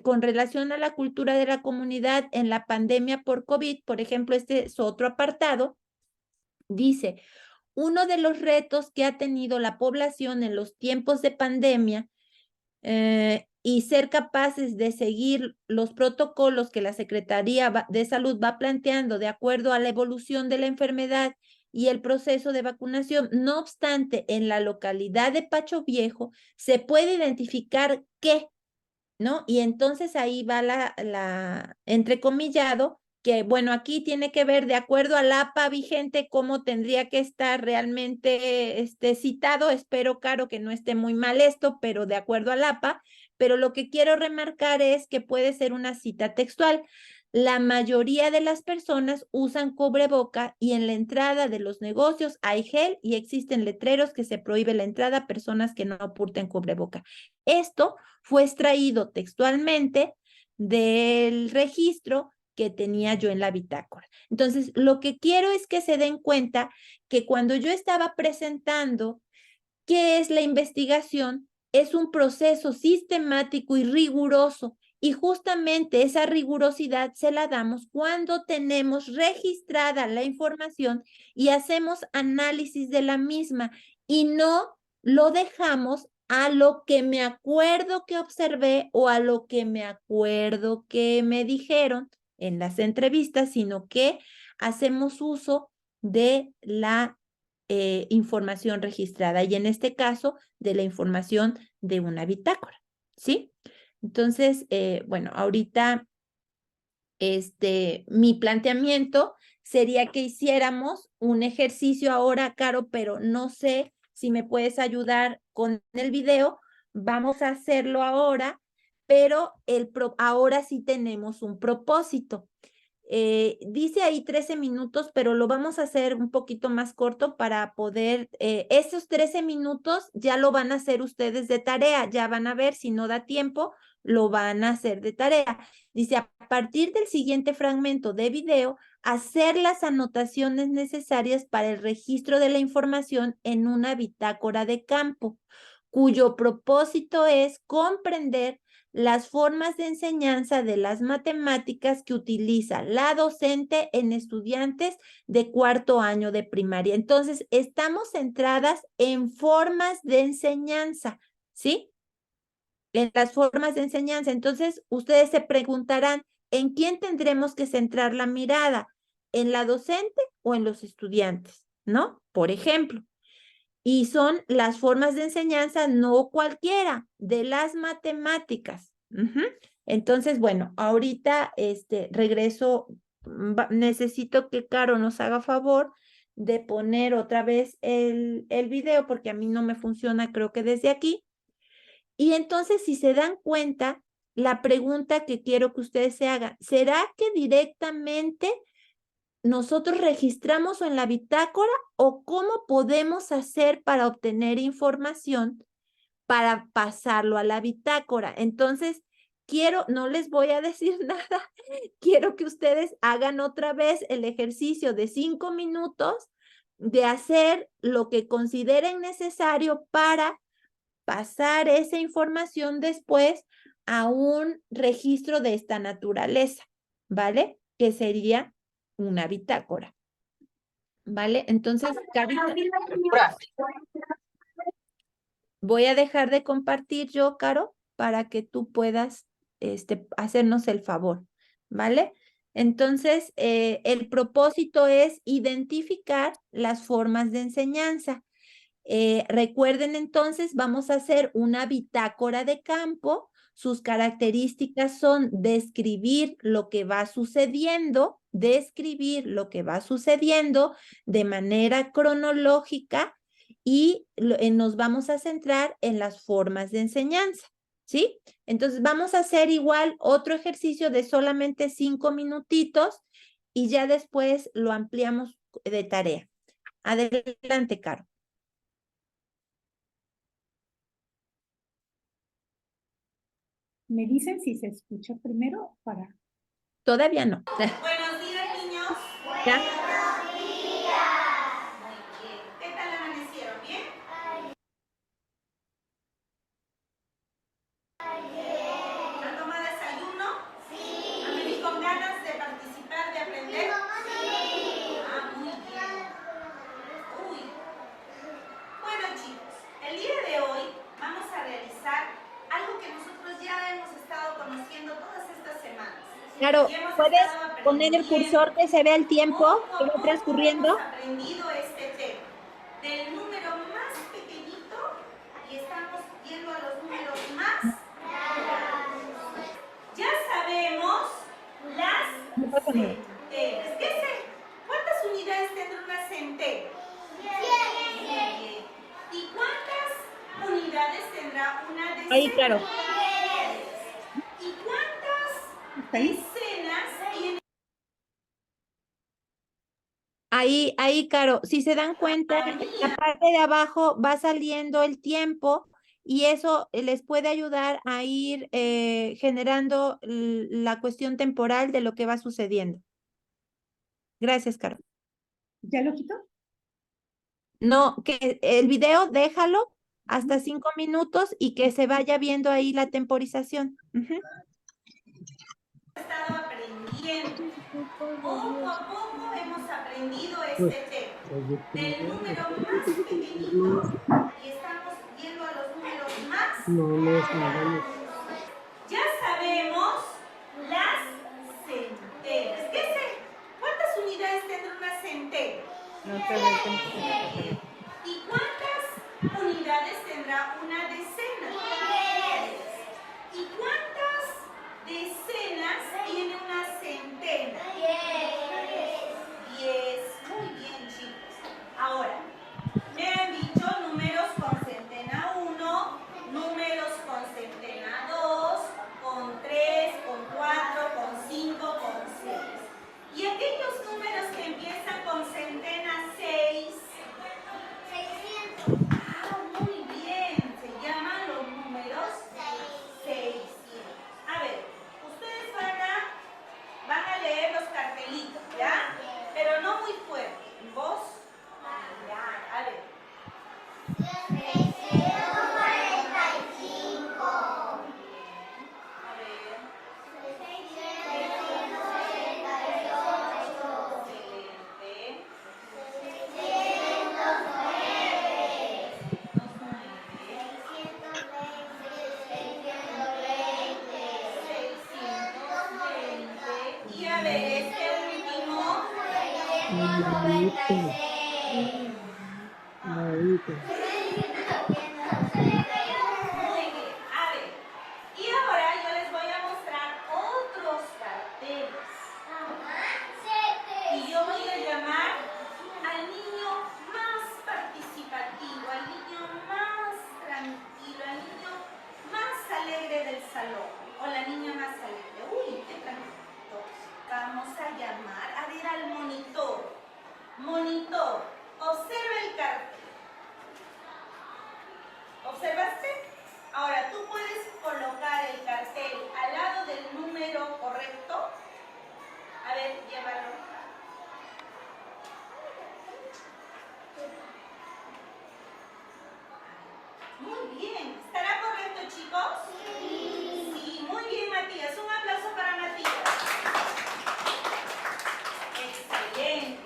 con relación a la cultura de la comunidad en la pandemia por COVID, por ejemplo, este es otro apartado, dice: uno de los retos que ha tenido la población en los tiempos de pandemia y ser capaces de seguir los protocolos que la Secretaría de Salud va planteando de acuerdo a la evolución de la enfermedad y el proceso de vacunación. No obstante, en la localidad de Pacho Viejo se puede identificar qué, ¿no? Y entonces ahí va la entrecomillado, que bueno, aquí tiene que ver de acuerdo al APA vigente cómo tendría que estar realmente citado. Espero, Caro, que no esté muy mal esto, pero de acuerdo al APA. Pero lo que quiero remarcar es que puede ser una cita textual. La mayoría de las personas usan cubreboca y en la entrada de los negocios hay gel y existen letreros que se prohíbe la entrada a personas que no porten cubreboca. Esto fue extraído textualmente del registro que tenía yo en la bitácora. Entonces, lo que quiero es que se den cuenta que cuando yo estaba presentando qué es la investigación, es un proceso sistemático y riguroso. Y justamente esa rigurosidad se la damos cuando tenemos registrada la información y hacemos análisis de la misma y no lo dejamos a lo que me acuerdo que observé o a lo que me acuerdo que me dijeron en las entrevistas, sino que hacemos uso de la información registrada y en este caso de la información de una bitácora, ¿sí? Entonces, bueno, ahorita mi planteamiento sería que hiciéramos un ejercicio ahora, Caro, pero no sé si me puedes ayudar con el video. Vamos a hacerlo ahora, pero ahora sí tenemos un propósito. Dice ahí 13 minutos, pero lo vamos a hacer un poquito más corto para poder, esos 13 minutos ya lo van a hacer ustedes de tarea, ya van a ver si no da tiempo, lo van a hacer de tarea. Dice, a partir del siguiente fragmento de video, hacer las anotaciones necesarias para el registro de la información en una bitácora de campo, cuyo propósito es comprender las formas de enseñanza de las matemáticas que utiliza la docente en estudiantes de cuarto año de primaria. Entonces, estamos centradas en formas de enseñanza, ¿sí? En las formas de enseñanza. Entonces, ustedes se preguntarán, ¿en quién tendremos que centrar la mirada? ¿En la docente o en los estudiantes? ¿No? Por ejemplo. Y son las formas de enseñanza, no cualquiera, de las matemáticas. Entonces, bueno, ahorita regreso, necesito que Caro nos haga favor de poner otra vez el video, porque a mí no me funciona, creo que desde aquí. Y entonces, si se dan cuenta, la pregunta que quiero que ustedes se hagan, ¿será que directamente nosotros registramos en la bitácora o cómo podemos hacer para obtener información para pasarlo a la bitácora? Entonces, no les voy a decir nada, quiero que ustedes hagan otra vez el ejercicio de 5 minutos de hacer lo que consideren necesario para pasar esa información después a un registro de esta naturaleza, ¿vale? Que sería una bitácora, ¿vale? Entonces, Carita, voy a dejar de compartir yo, Caro, para que tú puedas hacernos el favor, ¿vale? Entonces, el propósito es identificar las formas de enseñanza. Recuerden entonces, vamos a hacer una bitácora de campo. Sus características son describir lo que va sucediendo, de manera cronológica y nos vamos a centrar en las formas de enseñanza, ¿sí? Entonces vamos a hacer igual otro ejercicio de solamente 5 minutitos y ya después lo ampliamos de tarea. Adelante, Caro. ¿Me dicen si se escucha primero para...? Todavía no. Buenos días, niños. ¿Ya? Buenos días. Muy bien. ¿Qué tal amanecieron? ¿Bien? ¿Han tomado desayuno? Sí. ¿Han venido con ganas de participar, de aprender? Sí. Ah, muy bien. Bueno, chicos, el día de hoy vamos a realizar algo algo que nosotros ya hemos estado conociendo todas estas semanas. Claro, Y hemos ¿puedes estado poner el aprendiendo. cursor que se vea el tiempo Poco que a va poco transcurriendo? hemos aprendido este tema. Del número más pequeñito y estamos viendo a los números más grandes. Ya sabemos las No pasa nada. centenas. ¿Cuántas unidades tendrá una centena? 100. ¿Y cuántas unidades tendrá una decena? Ahí, claro. ¿Y cuántas decenas tiene? Ahí, Caro, si se dan cuenta, en la parte de abajo va saliendo el tiempo y eso les puede ayudar a ir generando la cuestión temporal de lo que va sucediendo. Gracias, Caro. ¿Ya lo quito? No, que el video déjalo hasta 5 minutos y que se vaya viendo ahí la temporización. Ujú. Estado aprendiendo. Poco a poco hemos aprendido este tema. Del número más pequeñito y estamos viendo a los números más grandes. Ya sabemos las centenas. ¿Cuántas unidades tendrá una centena? No se ve el tiempo. ¿Y cuántas unidades tendrá una decena? ¿Y cuántas decenas tiene una centena? 10. Muy bien, chicos. Ahora, me han dicho números con centena 1, números con centena 2, con 3, con 4, con 5, con 6. ¿Y aquellos números que empiezan con centena 6? 600. Ah, muy bien. Se llaman los números 600. A ver, ustedes van a leer los cartelitos, ¿ya? Pero no muy fuerte. En voz. Ya, a ver. 645. A ver. 668. Excelente. 620. Y a ver, este último. 696. Muy bien, a ver. Y ahora yo les voy a mostrar otros carteles. Y yo voy a llamar al niño más participativo, al niño más tranquilo, al niño más alegre del salón. O la niña más alegre. Uy, qué tranquilo. Vamos a llamar, a ver, al monitor. Monitor, observa el cartel. ¿Observaste? Ahora, tú puedes colocar el cartel al lado del número correcto. A ver, llévalo. Muy bien. ¿Estará correcto, chicos? Sí. Sí, muy bien, Matías. Un aplauso para Matías. Excelente.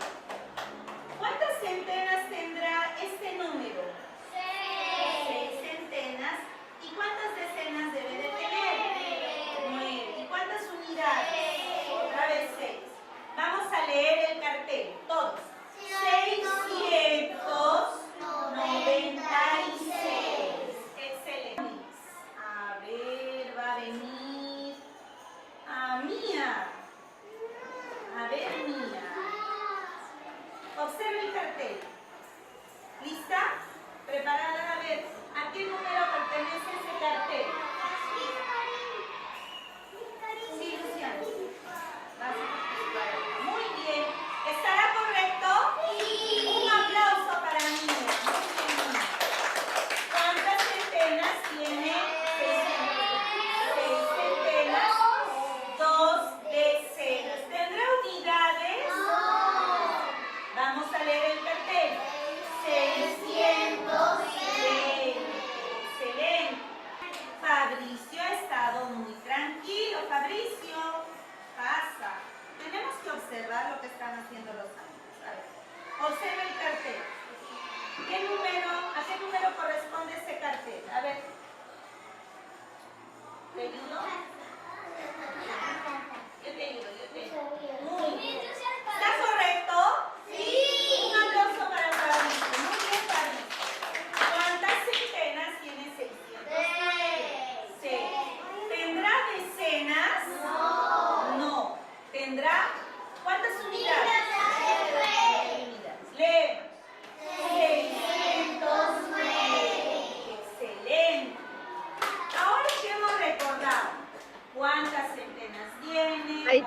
¿Cuántas centenas tendrá este número? 6 centenas. ¿Y cuántas decenas debe de tener? 9. ¿Y cuántas unidades? Otra vez 6. Vamos a leer el cartel, todos. 696. Excelente. A ver,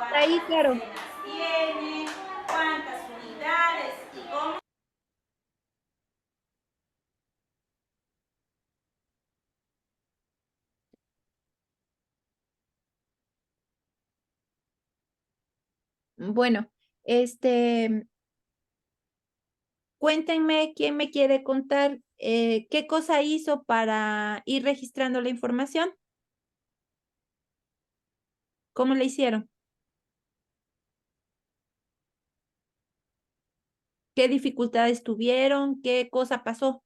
está ahí, Caro. Tiene, cuántas unidades y cómo. Bueno, cuéntenme quién me quiere contar qué cosa hizo para ir registrando la información. ¿Cómo le hicieron? ¿Qué dificultades tuvieron? ¿Qué cosa pasó?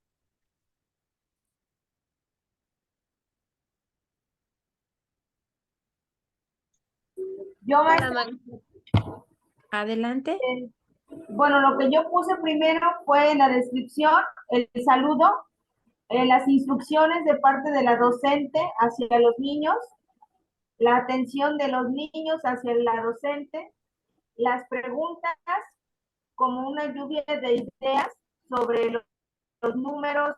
Yo, Adelante. Bueno, lo que yo puse primero fue en la descripción, el saludo, las instrucciones de parte de la docente hacia los niños, la atención de los niños hacia la docente, las preguntas como una lluvia de ideas sobre los números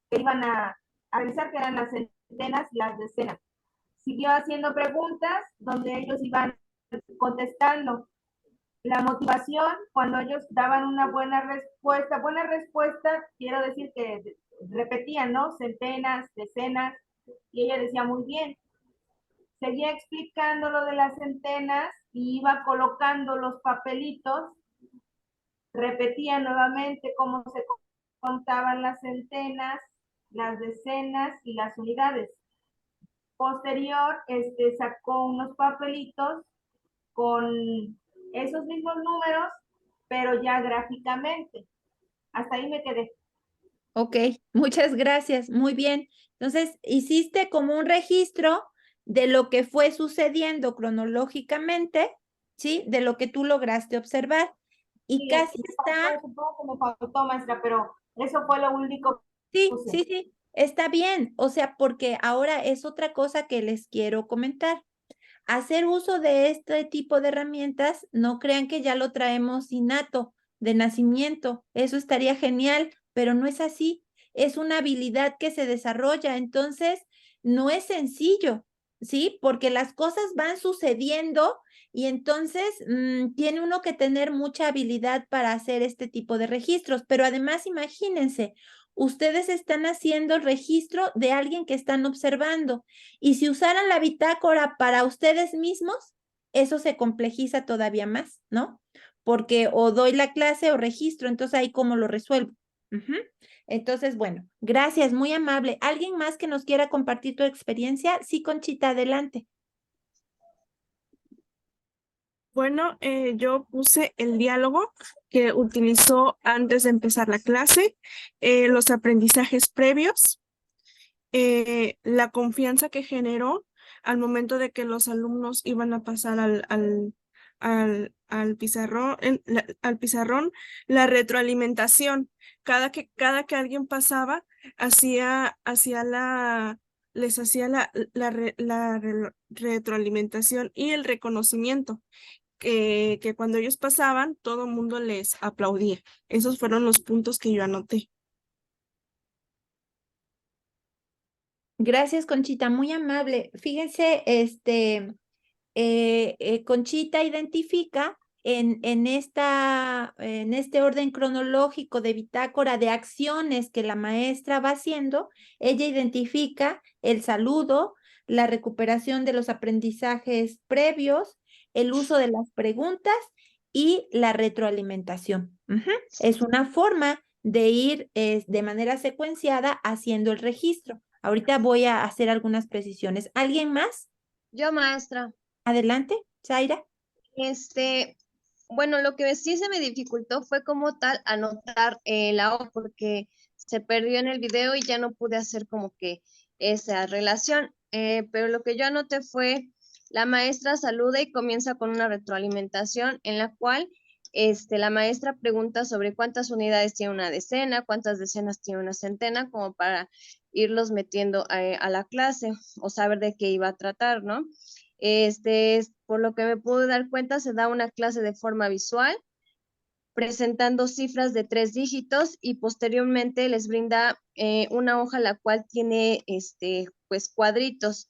que iban a revisar, que eran las centenas y las decenas. Siguió haciendo preguntas donde ellos iban contestando. La motivación, cuando ellos daban una buena respuesta, quiero decir que repetían, ¿no? Centenas, decenas, y ella decía muy bien. Seguía explicando lo de las centenas y iba colocando los papelitos, repetía nuevamente cómo se contaban las centenas, las decenas y las unidades. Posterior, sacó unos papelitos con esos mismos números, pero ya gráficamente. Hasta ahí me quedé. Ok, muchas gracias. Muy bien. Entonces, hiciste como un registro de lo que fue sucediendo cronológicamente, ¿sí? De lo que tú lograste observar. Y Sí, casi está... Supongo que me faltó, maestra, pero eso fue lo único que Sí, puse. sí, sí, está bien. O sea, porque ahora es otra cosa que les quiero comentar. Hacer uso de este tipo de herramientas, no crean que ya lo traemos innato, de nacimiento. Eso estaría genial, pero no es así. Es una habilidad que se desarrolla, entonces no es sencillo, ¿sí? Porque las cosas van sucediendo y entonces tiene uno que tener mucha habilidad para hacer este tipo de registros. Pero además, imagínense, ustedes están haciendo el registro de alguien que están observando. Y si usaran la bitácora para ustedes mismos, eso se complejiza todavía más, ¿no? Porque o doy la clase o registro, entonces ahí cómo lo resuelvo. Entonces, bueno, gracias, muy amable. ¿Alguien más que nos quiera compartir tu experiencia? Sí, Conchita, adelante. Bueno, yo puse el diálogo que utilizó antes de empezar la clase, los aprendizajes previos, la confianza que generó al momento de que los alumnos iban a pasar al pizarrón, la retroalimentación. Cada que alguien pasaba, les hacía la retroalimentación y el reconocimiento. Que cuando ellos pasaban, todo el mundo les aplaudía. Esos fueron los puntos que yo anoté. Gracias, Conchita, muy amable. Fíjense, Conchita identifica en este orden cronológico de bitácora de acciones que la maestra va haciendo, ella identifica el saludo, la recuperación de los aprendizajes previos, el uso de las preguntas y la retroalimentación. Es una forma de ir de manera secuenciada haciendo el registro. Ahorita voy a hacer algunas precisiones. ¿Alguien más? Yo, maestra. Adelante, Zaira. Bueno, lo que sí se me dificultó fue como tal anotar la hoja porque se perdió en el video y ya no pude hacer como que esa relación. Pero lo que yo anoté fue la maestra saluda y comienza con una retroalimentación en la cual la maestra pregunta sobre cuántas unidades tiene una decena, cuántas decenas tiene una centena, como para irlos metiendo a la clase o saber de qué iba a tratar, ¿no? Por lo que me pude dar cuenta, se da una clase de forma visual, presentando cifras de 3 dígitos y posteriormente les brinda una hoja la cual tiene pues cuadritos.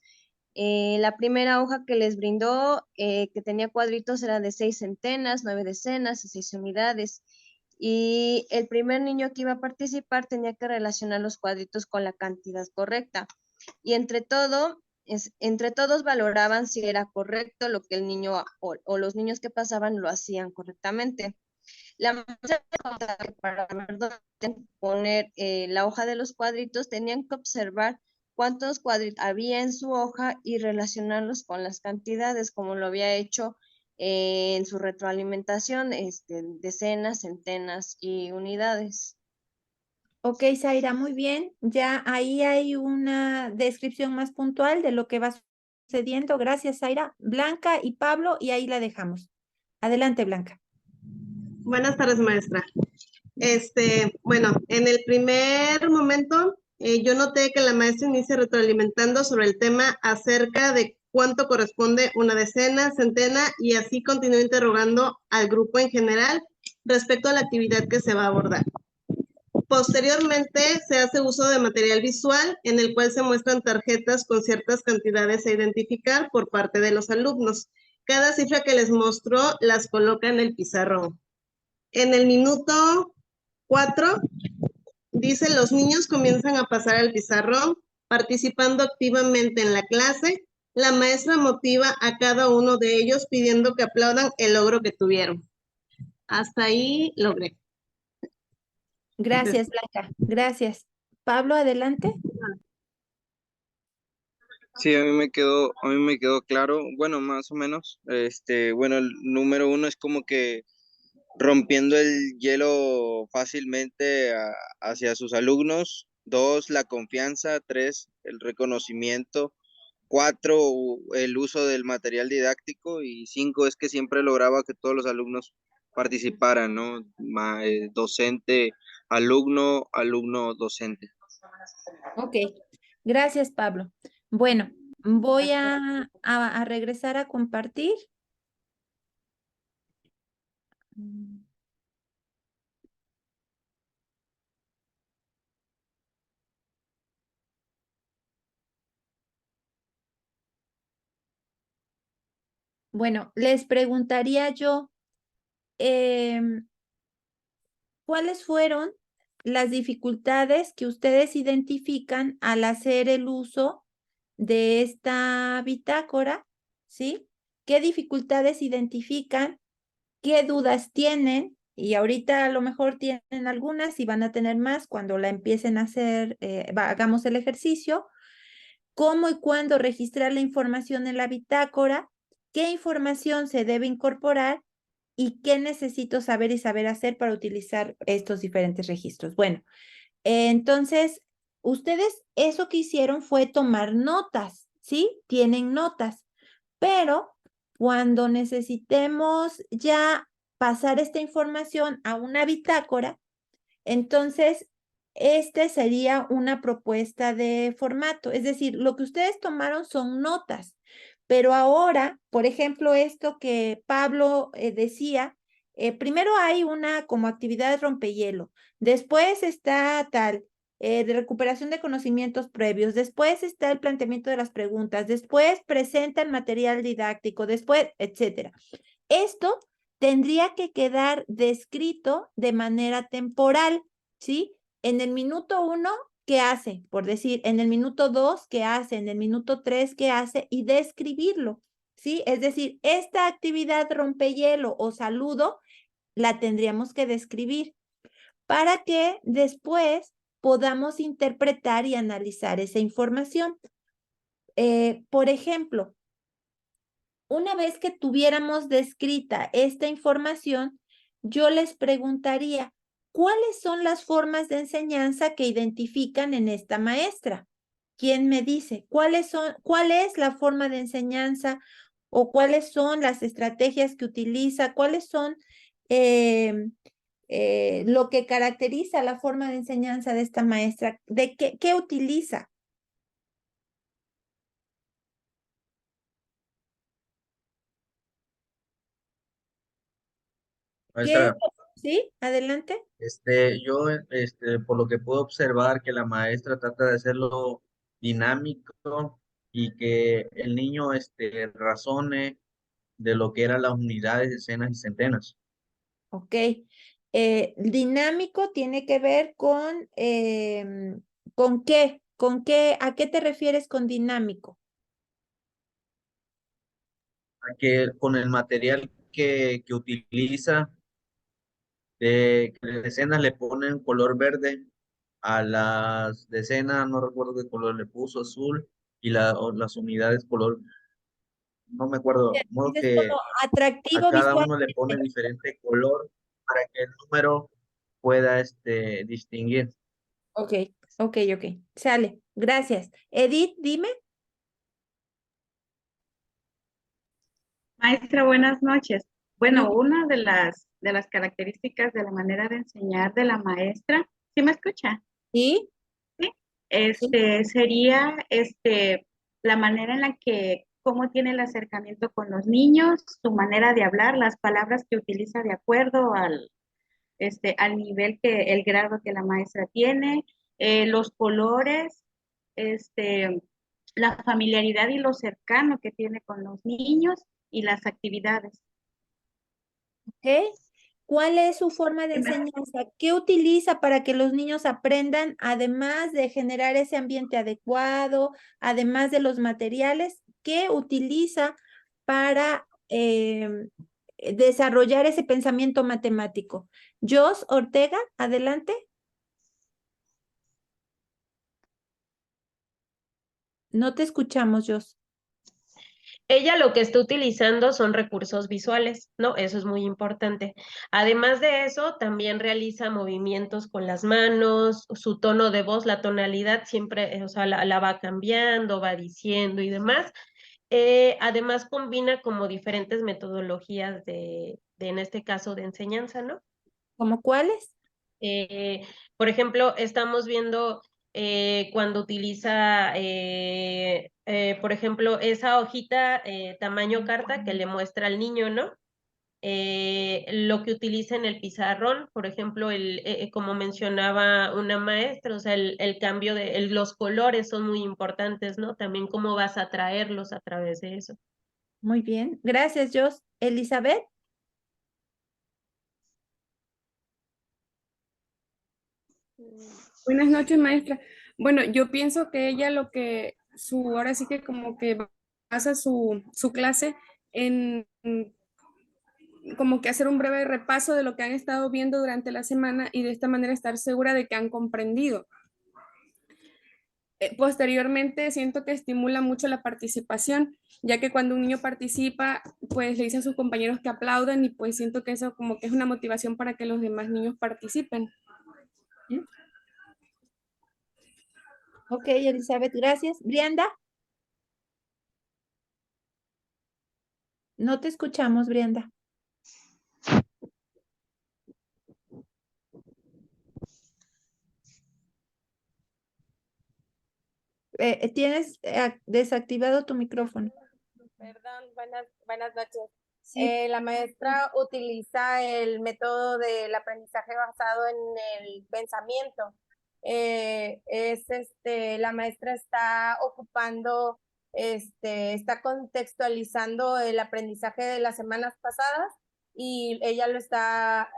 La primera hoja que les brindó, que tenía cuadritos, era de 6 centenas, 9 decenas y 6 unidades. Y el primer niño que iba a participar tenía que relacionar los cuadritos con la cantidad correcta. Y entre todos valoraban si era correcto lo que el niño o los niños que pasaban lo hacían correctamente. La maestra para ver dónde poner la hoja de los cuadritos, tenían que observar cuántos cuadritos había en su hoja y relacionarlos con las cantidades, como lo había hecho en su retroalimentación, decenas, centenas y unidades. Ok, Zaira, muy bien. Ya ahí hay una descripción más puntual de lo que va sucediendo. Gracias, Zaira. Blanca y Pablo, y ahí la dejamos. Adelante, Blanca. Buenas tardes, maestra. Bueno, en el primer momento, yo noté que la maestra inicia retroalimentando sobre el tema acerca de cuánto corresponde una decena, centena, y así continúa interrogando al grupo en general respecto a la actividad que se va a abordar. Posteriormente, se hace uso de material visual en el cual se muestran tarjetas con ciertas cantidades a identificar por parte de los alumnos. Cada cifra que les mostró las coloca en el pizarrón. En el minuto 4, dice, los niños comienzan a pasar al pizarrón, participando activamente en la clase. La maestra motiva a cada uno de ellos pidiendo que aplaudan el logro que tuvieron. Hasta ahí logré. Gracias, Blanca. Gracias. Pablo, adelante. Sí, a mí me quedó claro, bueno, más o menos. Bueno, el número 1 es como que rompiendo el hielo fácilmente hacia sus alumnos. 2, la confianza. 3, el reconocimiento. 4, el uso del material didáctico. Y 5, es que siempre lograba que todos los alumnos participaran, ¿no? Docente, alumno, alumno, docente. Ok, gracias, Pablo. Bueno, voy a regresar a compartir. Bueno, les preguntaría yo, ¿cuáles fueron las dificultades que ustedes identifican al hacer el uso de esta bitácora? ¿Sí? ¿Qué dificultades identifican? ¿Qué dudas tienen? Y ahorita a lo mejor tienen algunas y van a tener más cuando la empiecen a hacer, hagamos el ejercicio. ¿Cómo y cuándo registrar la información en la bitácora? ¿Qué información se debe incorporar? ¿Y qué necesito saber y saber hacer para utilizar estos diferentes registros? Bueno, entonces, ustedes eso que hicieron fue tomar notas, ¿sí? Tienen notas, pero cuando necesitemos ya pasar esta información a una bitácora, entonces sería una propuesta de formato. Es decir, lo que ustedes tomaron son notas, pero ahora, por ejemplo, esto que Pablo decía, primero hay una como actividad rompehielo, después está tal, de recuperación de conocimientos previos, después está el planteamiento de las preguntas, después presenta el material didáctico, después, etcétera. Esto tendría que quedar descrito de manera temporal, ¿sí? En el minuto 1, ¿qué hace? Por decir, en el minuto 2, ¿qué hace? En el minuto 3, ¿qué hace? Y describirlo, ¿sí? Es decir, esta actividad rompehielo o saludo la tendríamos que describir para que después podamos interpretar y analizar esa información. Por ejemplo, una vez que tuviéramos descrita esta información, yo les preguntaría, ¿cuáles son las formas de enseñanza que identifican en esta maestra? ¿Quién me dice? ¿Cuál es la forma de enseñanza o cuáles son las estrategias que utiliza? ¿Cuáles son lo que caracteriza la forma de enseñanza de esta maestra? ¿De qué utiliza? Maestra, ¿Sí? Adelante. yo, por lo que puedo observar, que la maestra trata de hacerlo dinámico, y que el niño razone de lo que eran las unidades, decenas y centenas. Ok. Dinámico tiene que ver ¿con qué? ¿A qué te refieres con dinámico? A que con el material que utiliza, que las decenas le ponen color verde, a las decenas, no recuerdo qué color le puso, azul, y o las unidades color, no me acuerdo, de modo Dices que como a atractivo cada uno le visualmente. pone diferente color para que el número pueda distinguir. Ok, ok. Sale. Gracias. Edith, dime. Maestra, buenas noches. Bueno, una de las características de la manera de enseñar de la maestra, ¿sí me escucha? Sí. Sí. Sería la manera en la que, cómo tiene el acercamiento con los niños, su manera de hablar, las palabras que utiliza de acuerdo al nivel el grado que la maestra tiene, los colores, la familiaridad y lo cercano que tiene con los niños y las actividades. Ok. ¿Cuál es su forma de enseñanza? ¿Qué utiliza para que los niños aprendan, además de generar ese ambiente adecuado, además de los materiales? ¿Qué utiliza para desarrollar ese pensamiento matemático? Jos Ortega, adelante. No te escuchamos, Jos. Ella lo que está utilizando son recursos visuales, ¿no? Eso es muy importante. Además de eso, también realiza movimientos con las manos, su tono de voz, la tonalidad siempre, o sea, la va cambiando, va diciendo y demás. Además combina como diferentes metodologías en este caso, de enseñanza, ¿no? ¿Cómo cuáles? Por ejemplo, estamos viendo cuando utiliza, por ejemplo, esa hojita tamaño carta que le muestra al niño, ¿no? Lo que utiliza en el pizarrón, por ejemplo, como mencionaba una maestra, o sea, el cambio los colores son muy importantes, ¿no? También cómo vas a traerlos a través de eso. Muy bien, gracias, Jos. Elizabeth. Buenas noches, maestra. Bueno, yo pienso que ella ahora sí que como que basa su clase en como que hacer un breve repaso de lo que han estado viendo durante la semana y de esta manera estar segura de que han comprendido. Posteriormente siento que estimula mucho la participación, ya que cuando un niño participa, pues le dice a sus compañeros que aplaudan y pues siento que eso como que es una motivación para que los demás niños participen. Ok, Elizabeth, gracias. Brianda. No te escuchamos, Brianda. Tienes desactivado tu micrófono. Perdón, buenas noches. Sí. La maestra utiliza el método del aprendizaje basado en el pensamiento. La maestra está ocupando, está contextualizando el aprendizaje de las semanas pasadas y ella lo está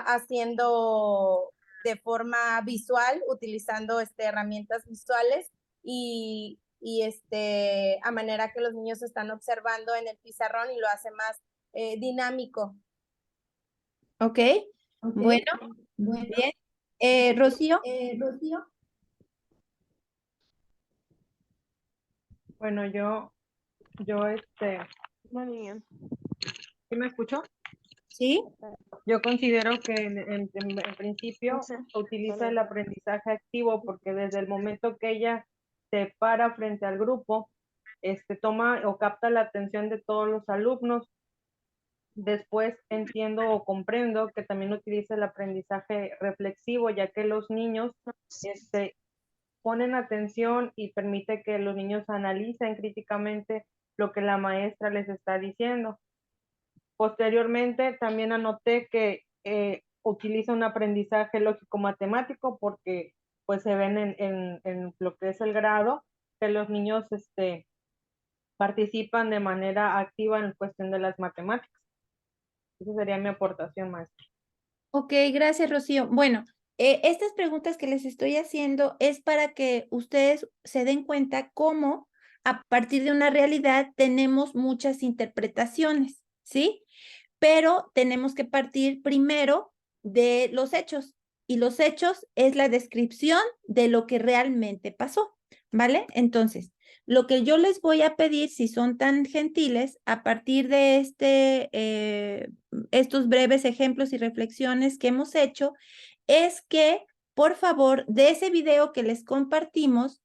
haciendo de forma visual, utilizando herramientas visuales y a manera que los niños están observando en el pizarrón y lo hace más dinámico. Ok, bueno, bien. Rocío. Bueno, ¿sí me escuchó? Sí. Yo considero que en principio utiliza el aprendizaje activo porque desde el momento que ella se para frente al grupo, toma o capta la atención de todos los alumnos. Después entiendo o comprendo que también utiliza el aprendizaje reflexivo, ya que los niños ponen atención y permite que los niños analicen críticamente lo que la maestra les está diciendo. Posteriormente también anoté que utiliza un aprendizaje lógico-matemático porque pues se ven en lo que es el grado que los niños participan de manera activa en cuestión de las matemáticas. Esa sería mi aportación, maestra. Ok, gracias, Rocío. Bueno, estas preguntas que les estoy haciendo es para que ustedes se den cuenta cómo a partir de una realidad tenemos muchas interpretaciones, ¿sí? Pero tenemos que partir primero de los hechos, y los hechos es la descripción de lo que realmente pasó, ¿vale? Entonces, lo que yo les voy a pedir, si son tan gentiles, a partir de estos breves ejemplos y reflexiones que hemos hecho, es que, por favor, de ese video que les compartimos,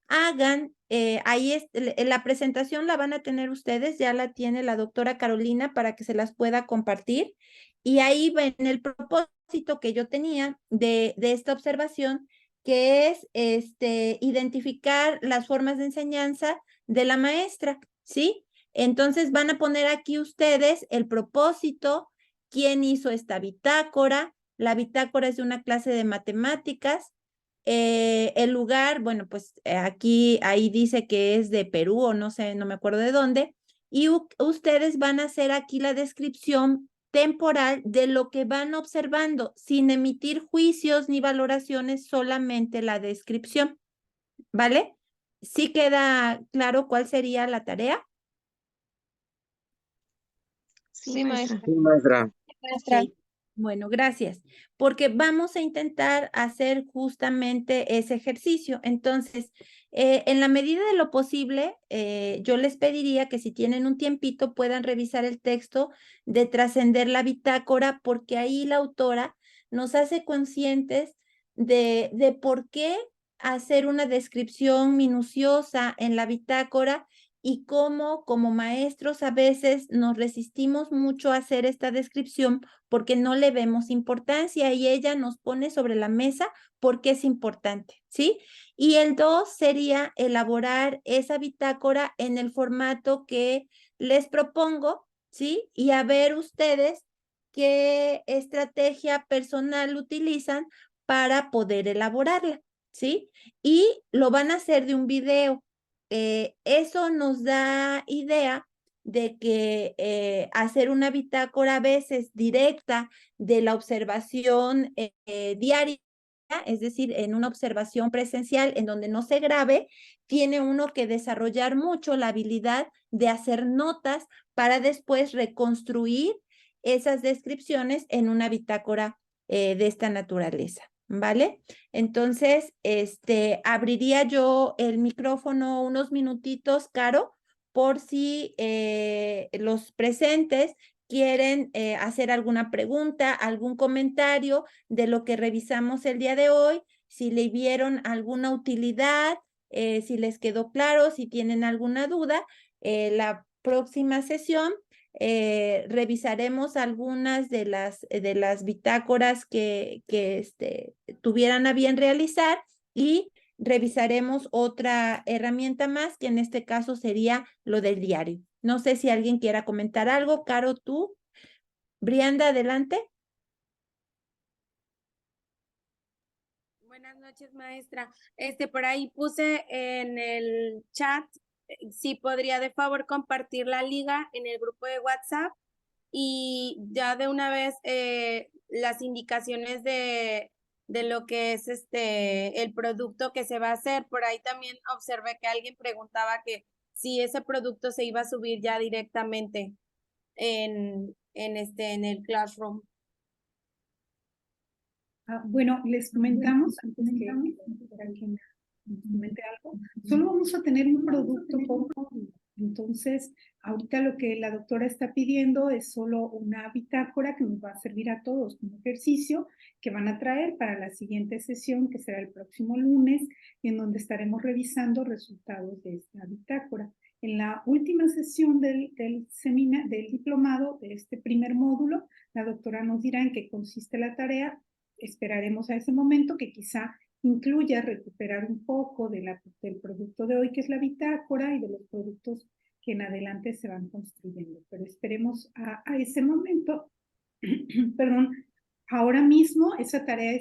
hagan, la presentación la van a tener ustedes, ya la tiene la doctora Carolina para que se las pueda compartir, y ahí ven el propósito que yo tenía de esta observación, que es identificar las formas de enseñanza de la maestra, ¿sí? Entonces van a poner aquí ustedes el propósito, quién hizo esta bitácora. La bitácora es de una clase de matemáticas. El lugar, bueno, pues aquí, ahí dice que es de Perú o no sé, no me acuerdo de dónde. Y ustedes van a hacer aquí la descripción temporal de lo que van observando, sin emitir juicios ni valoraciones, solamente la descripción, ¿vale? ¿Sí queda claro cuál sería la tarea? Sí, maestra. Sí, maestra. Ok, bueno, gracias, porque vamos a intentar hacer justamente ese ejercicio. Entonces, en la medida de lo posible, yo les pediría que si tienen un tiempito puedan revisar el texto de Trascender la bitácora, porque ahí la autora nos hace conscientes de por qué hacer una descripción minuciosa en la bitácora, y cómo como maestros a veces nos resistimos mucho a hacer esta descripción porque no le vemos importancia, y ella nos pone sobre la mesa por qué es importante, ¿sí? Y el 2 sería elaborar esa bitácora en el formato que les propongo, ¿sí? Y a ver ustedes qué estrategia personal utilizan para poder elaborarla, ¿sí? Y lo van a hacer de un video. Eso nos da idea de que hacer una bitácora a veces directa de la observación diaria, es decir, en una observación presencial en donde no se grabe, tiene uno que desarrollar mucho la habilidad de hacer notas para después reconstruir esas descripciones en una bitácora de esta naturaleza, ¿vale? Entonces, abriría yo el micrófono unos minutitos, Caro, por si los presentes quieren hacer alguna pregunta, algún comentario de lo que revisamos el día de hoy, si le vieron alguna utilidad, si les quedó claro, si tienen alguna duda. La próxima sesión revisaremos algunas de las bitácoras que tuvieran a bien realizar, y revisaremos otra herramienta más, que en este caso sería lo del diario. No sé si alguien quiera comentar algo. Caro, tú. Brianda, adelante. Buenas noches, maestra. Por ahí puse en el chat si podría de favor compartir la liga en el grupo de WhatsApp, y ya de una vez las indicaciones de lo que es el producto que se va a hacer. Por ahí también observé que alguien preguntaba que si ese producto se iba a subir ya directamente en el Classroom. Bueno, les comentamos antes que alguien comente algo. Solo vamos a tener un producto por módulo. Entonces, ahorita lo que la doctora está pidiendo es solo una bitácora que nos va a servir a todos como ejercicio, que van a traer para la siguiente sesión, que será el próximo lunes, en donde estaremos revisando resultados de esta bitácora. En la última sesión del diplomado de este primer módulo, la doctora nos dirá en qué consiste la tarea. Esperaremos a ese momento, que quizá incluya recuperar un poco del producto de hoy, que es la bitácora, y de los productos que en adelante se van construyendo. Pero esperemos a ese momento. Perdón, ahora mismo esa tarea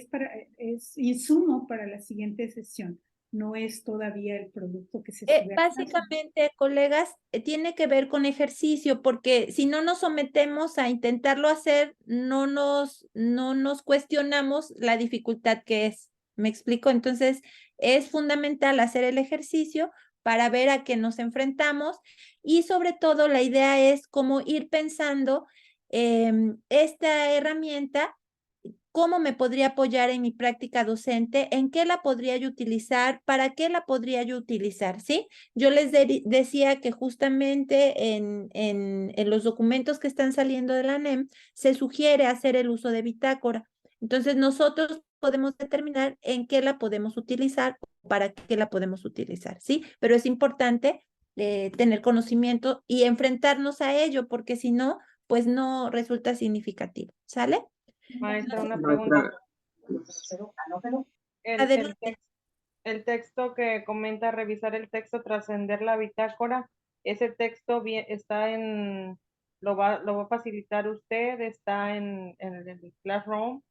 es insumo para la siguiente sesión. no es todavía el producto que se sube a clase. Básicamente, colegas, tiene que ver con ejercicio, porque si no nos sometemos a intentarlo hacer, no nos cuestionamos la dificultad que es. ¿Me explico? Entonces, es fundamental hacer el ejercicio para ver a qué nos enfrentamos y sobre todo la idea es cómo ir pensando esta herramienta, cómo me podría apoyar en mi práctica docente, en qué la podría yo utilizar, para qué la podría yo utilizar, ¿sí? Yo les decía que justamente en los documentos que están saliendo de la NEM se sugiere hacer el uso de bitácora. Entonces nosotros podemos determinar en qué la podemos utilizar, para qué la podemos utilizar, ¿sí? Pero es importante tener conocimiento y enfrentarnos a ello, porque si no, pues no resulta significativo, ¿sale? Maestra, una pregunta. El texto que comenta revisar el texto, trascender la bitácora, ese texto está lo va a facilitar usted, está en el Classroom.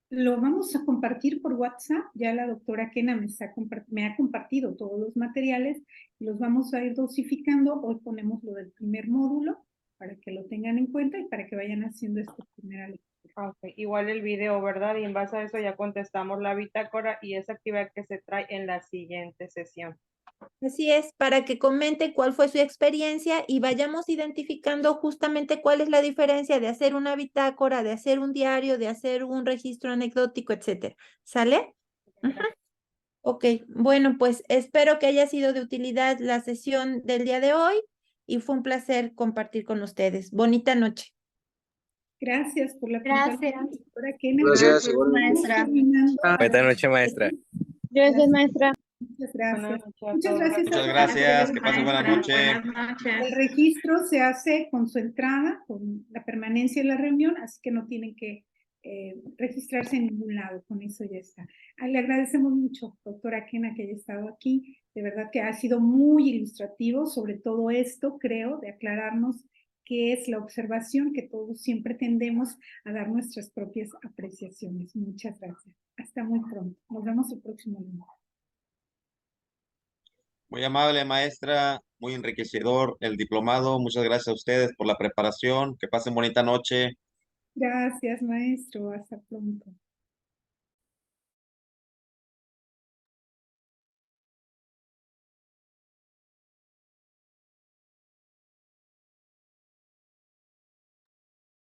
Lo vamos a compartir por WhatsApp. Ya la doctora Kena me ha compartido todos los materiales y los vamos a ir dosificando. Hoy ponemos lo del primer módulo para que lo tengan en cuenta y para que vayan haciendo esta primera lectura. Okay. Igual el video, ¿verdad? Y en base a eso ya contestamos la bitácora y esa actividad que se trae en la siguiente sesión. Así es, para que comente cuál fue su experiencia y vayamos identificando justamente cuál es la diferencia de hacer una bitácora, de hacer un diario, de hacer un registro anecdótico, etcétera. ¿Sale? Ok, bueno, pues espero que haya sido de utilidad la sesión del día de hoy y fue un placer compartir con ustedes. Bonita noche. Gracias por la Gracias. doctora Kena. Gracias, maestra. Buenas noches, maestra. Gracias, maestra. Muchas gracias. Muchas gracias. Muchas gracias, que pasen buena noche. El registro se hace con su entrada, con la permanencia en la reunión, así que no tienen que registrarse en ningún lado, con eso ya está. Le agradecemos mucho, doctora Kena, que haya estado aquí. De verdad que ha sido muy ilustrativo, sobre todo esto, creo, de aclararnos qué es la observación, que todos siempre tendemos a dar nuestras propias apreciaciones. Muchas gracias. Hasta muy pronto. Nos vemos el próximo lunes. Muy amable, maestra, muy enriquecedor el diplomado. Muchas gracias a ustedes por la preparación. Que pasen bonita noche. Gracias, maestro. Hasta pronto.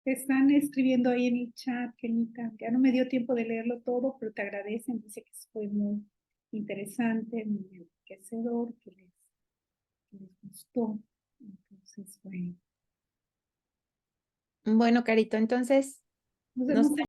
Te están escribiendo ahí en el chat, Kenita. Ya no me dio tiempo de leerlo todo, pero te agradecen. Dice que fue muy interesante, muy enriquecedor, que les gustó. Entonces, bueno. Bueno, Carito, entonces Nos vemos.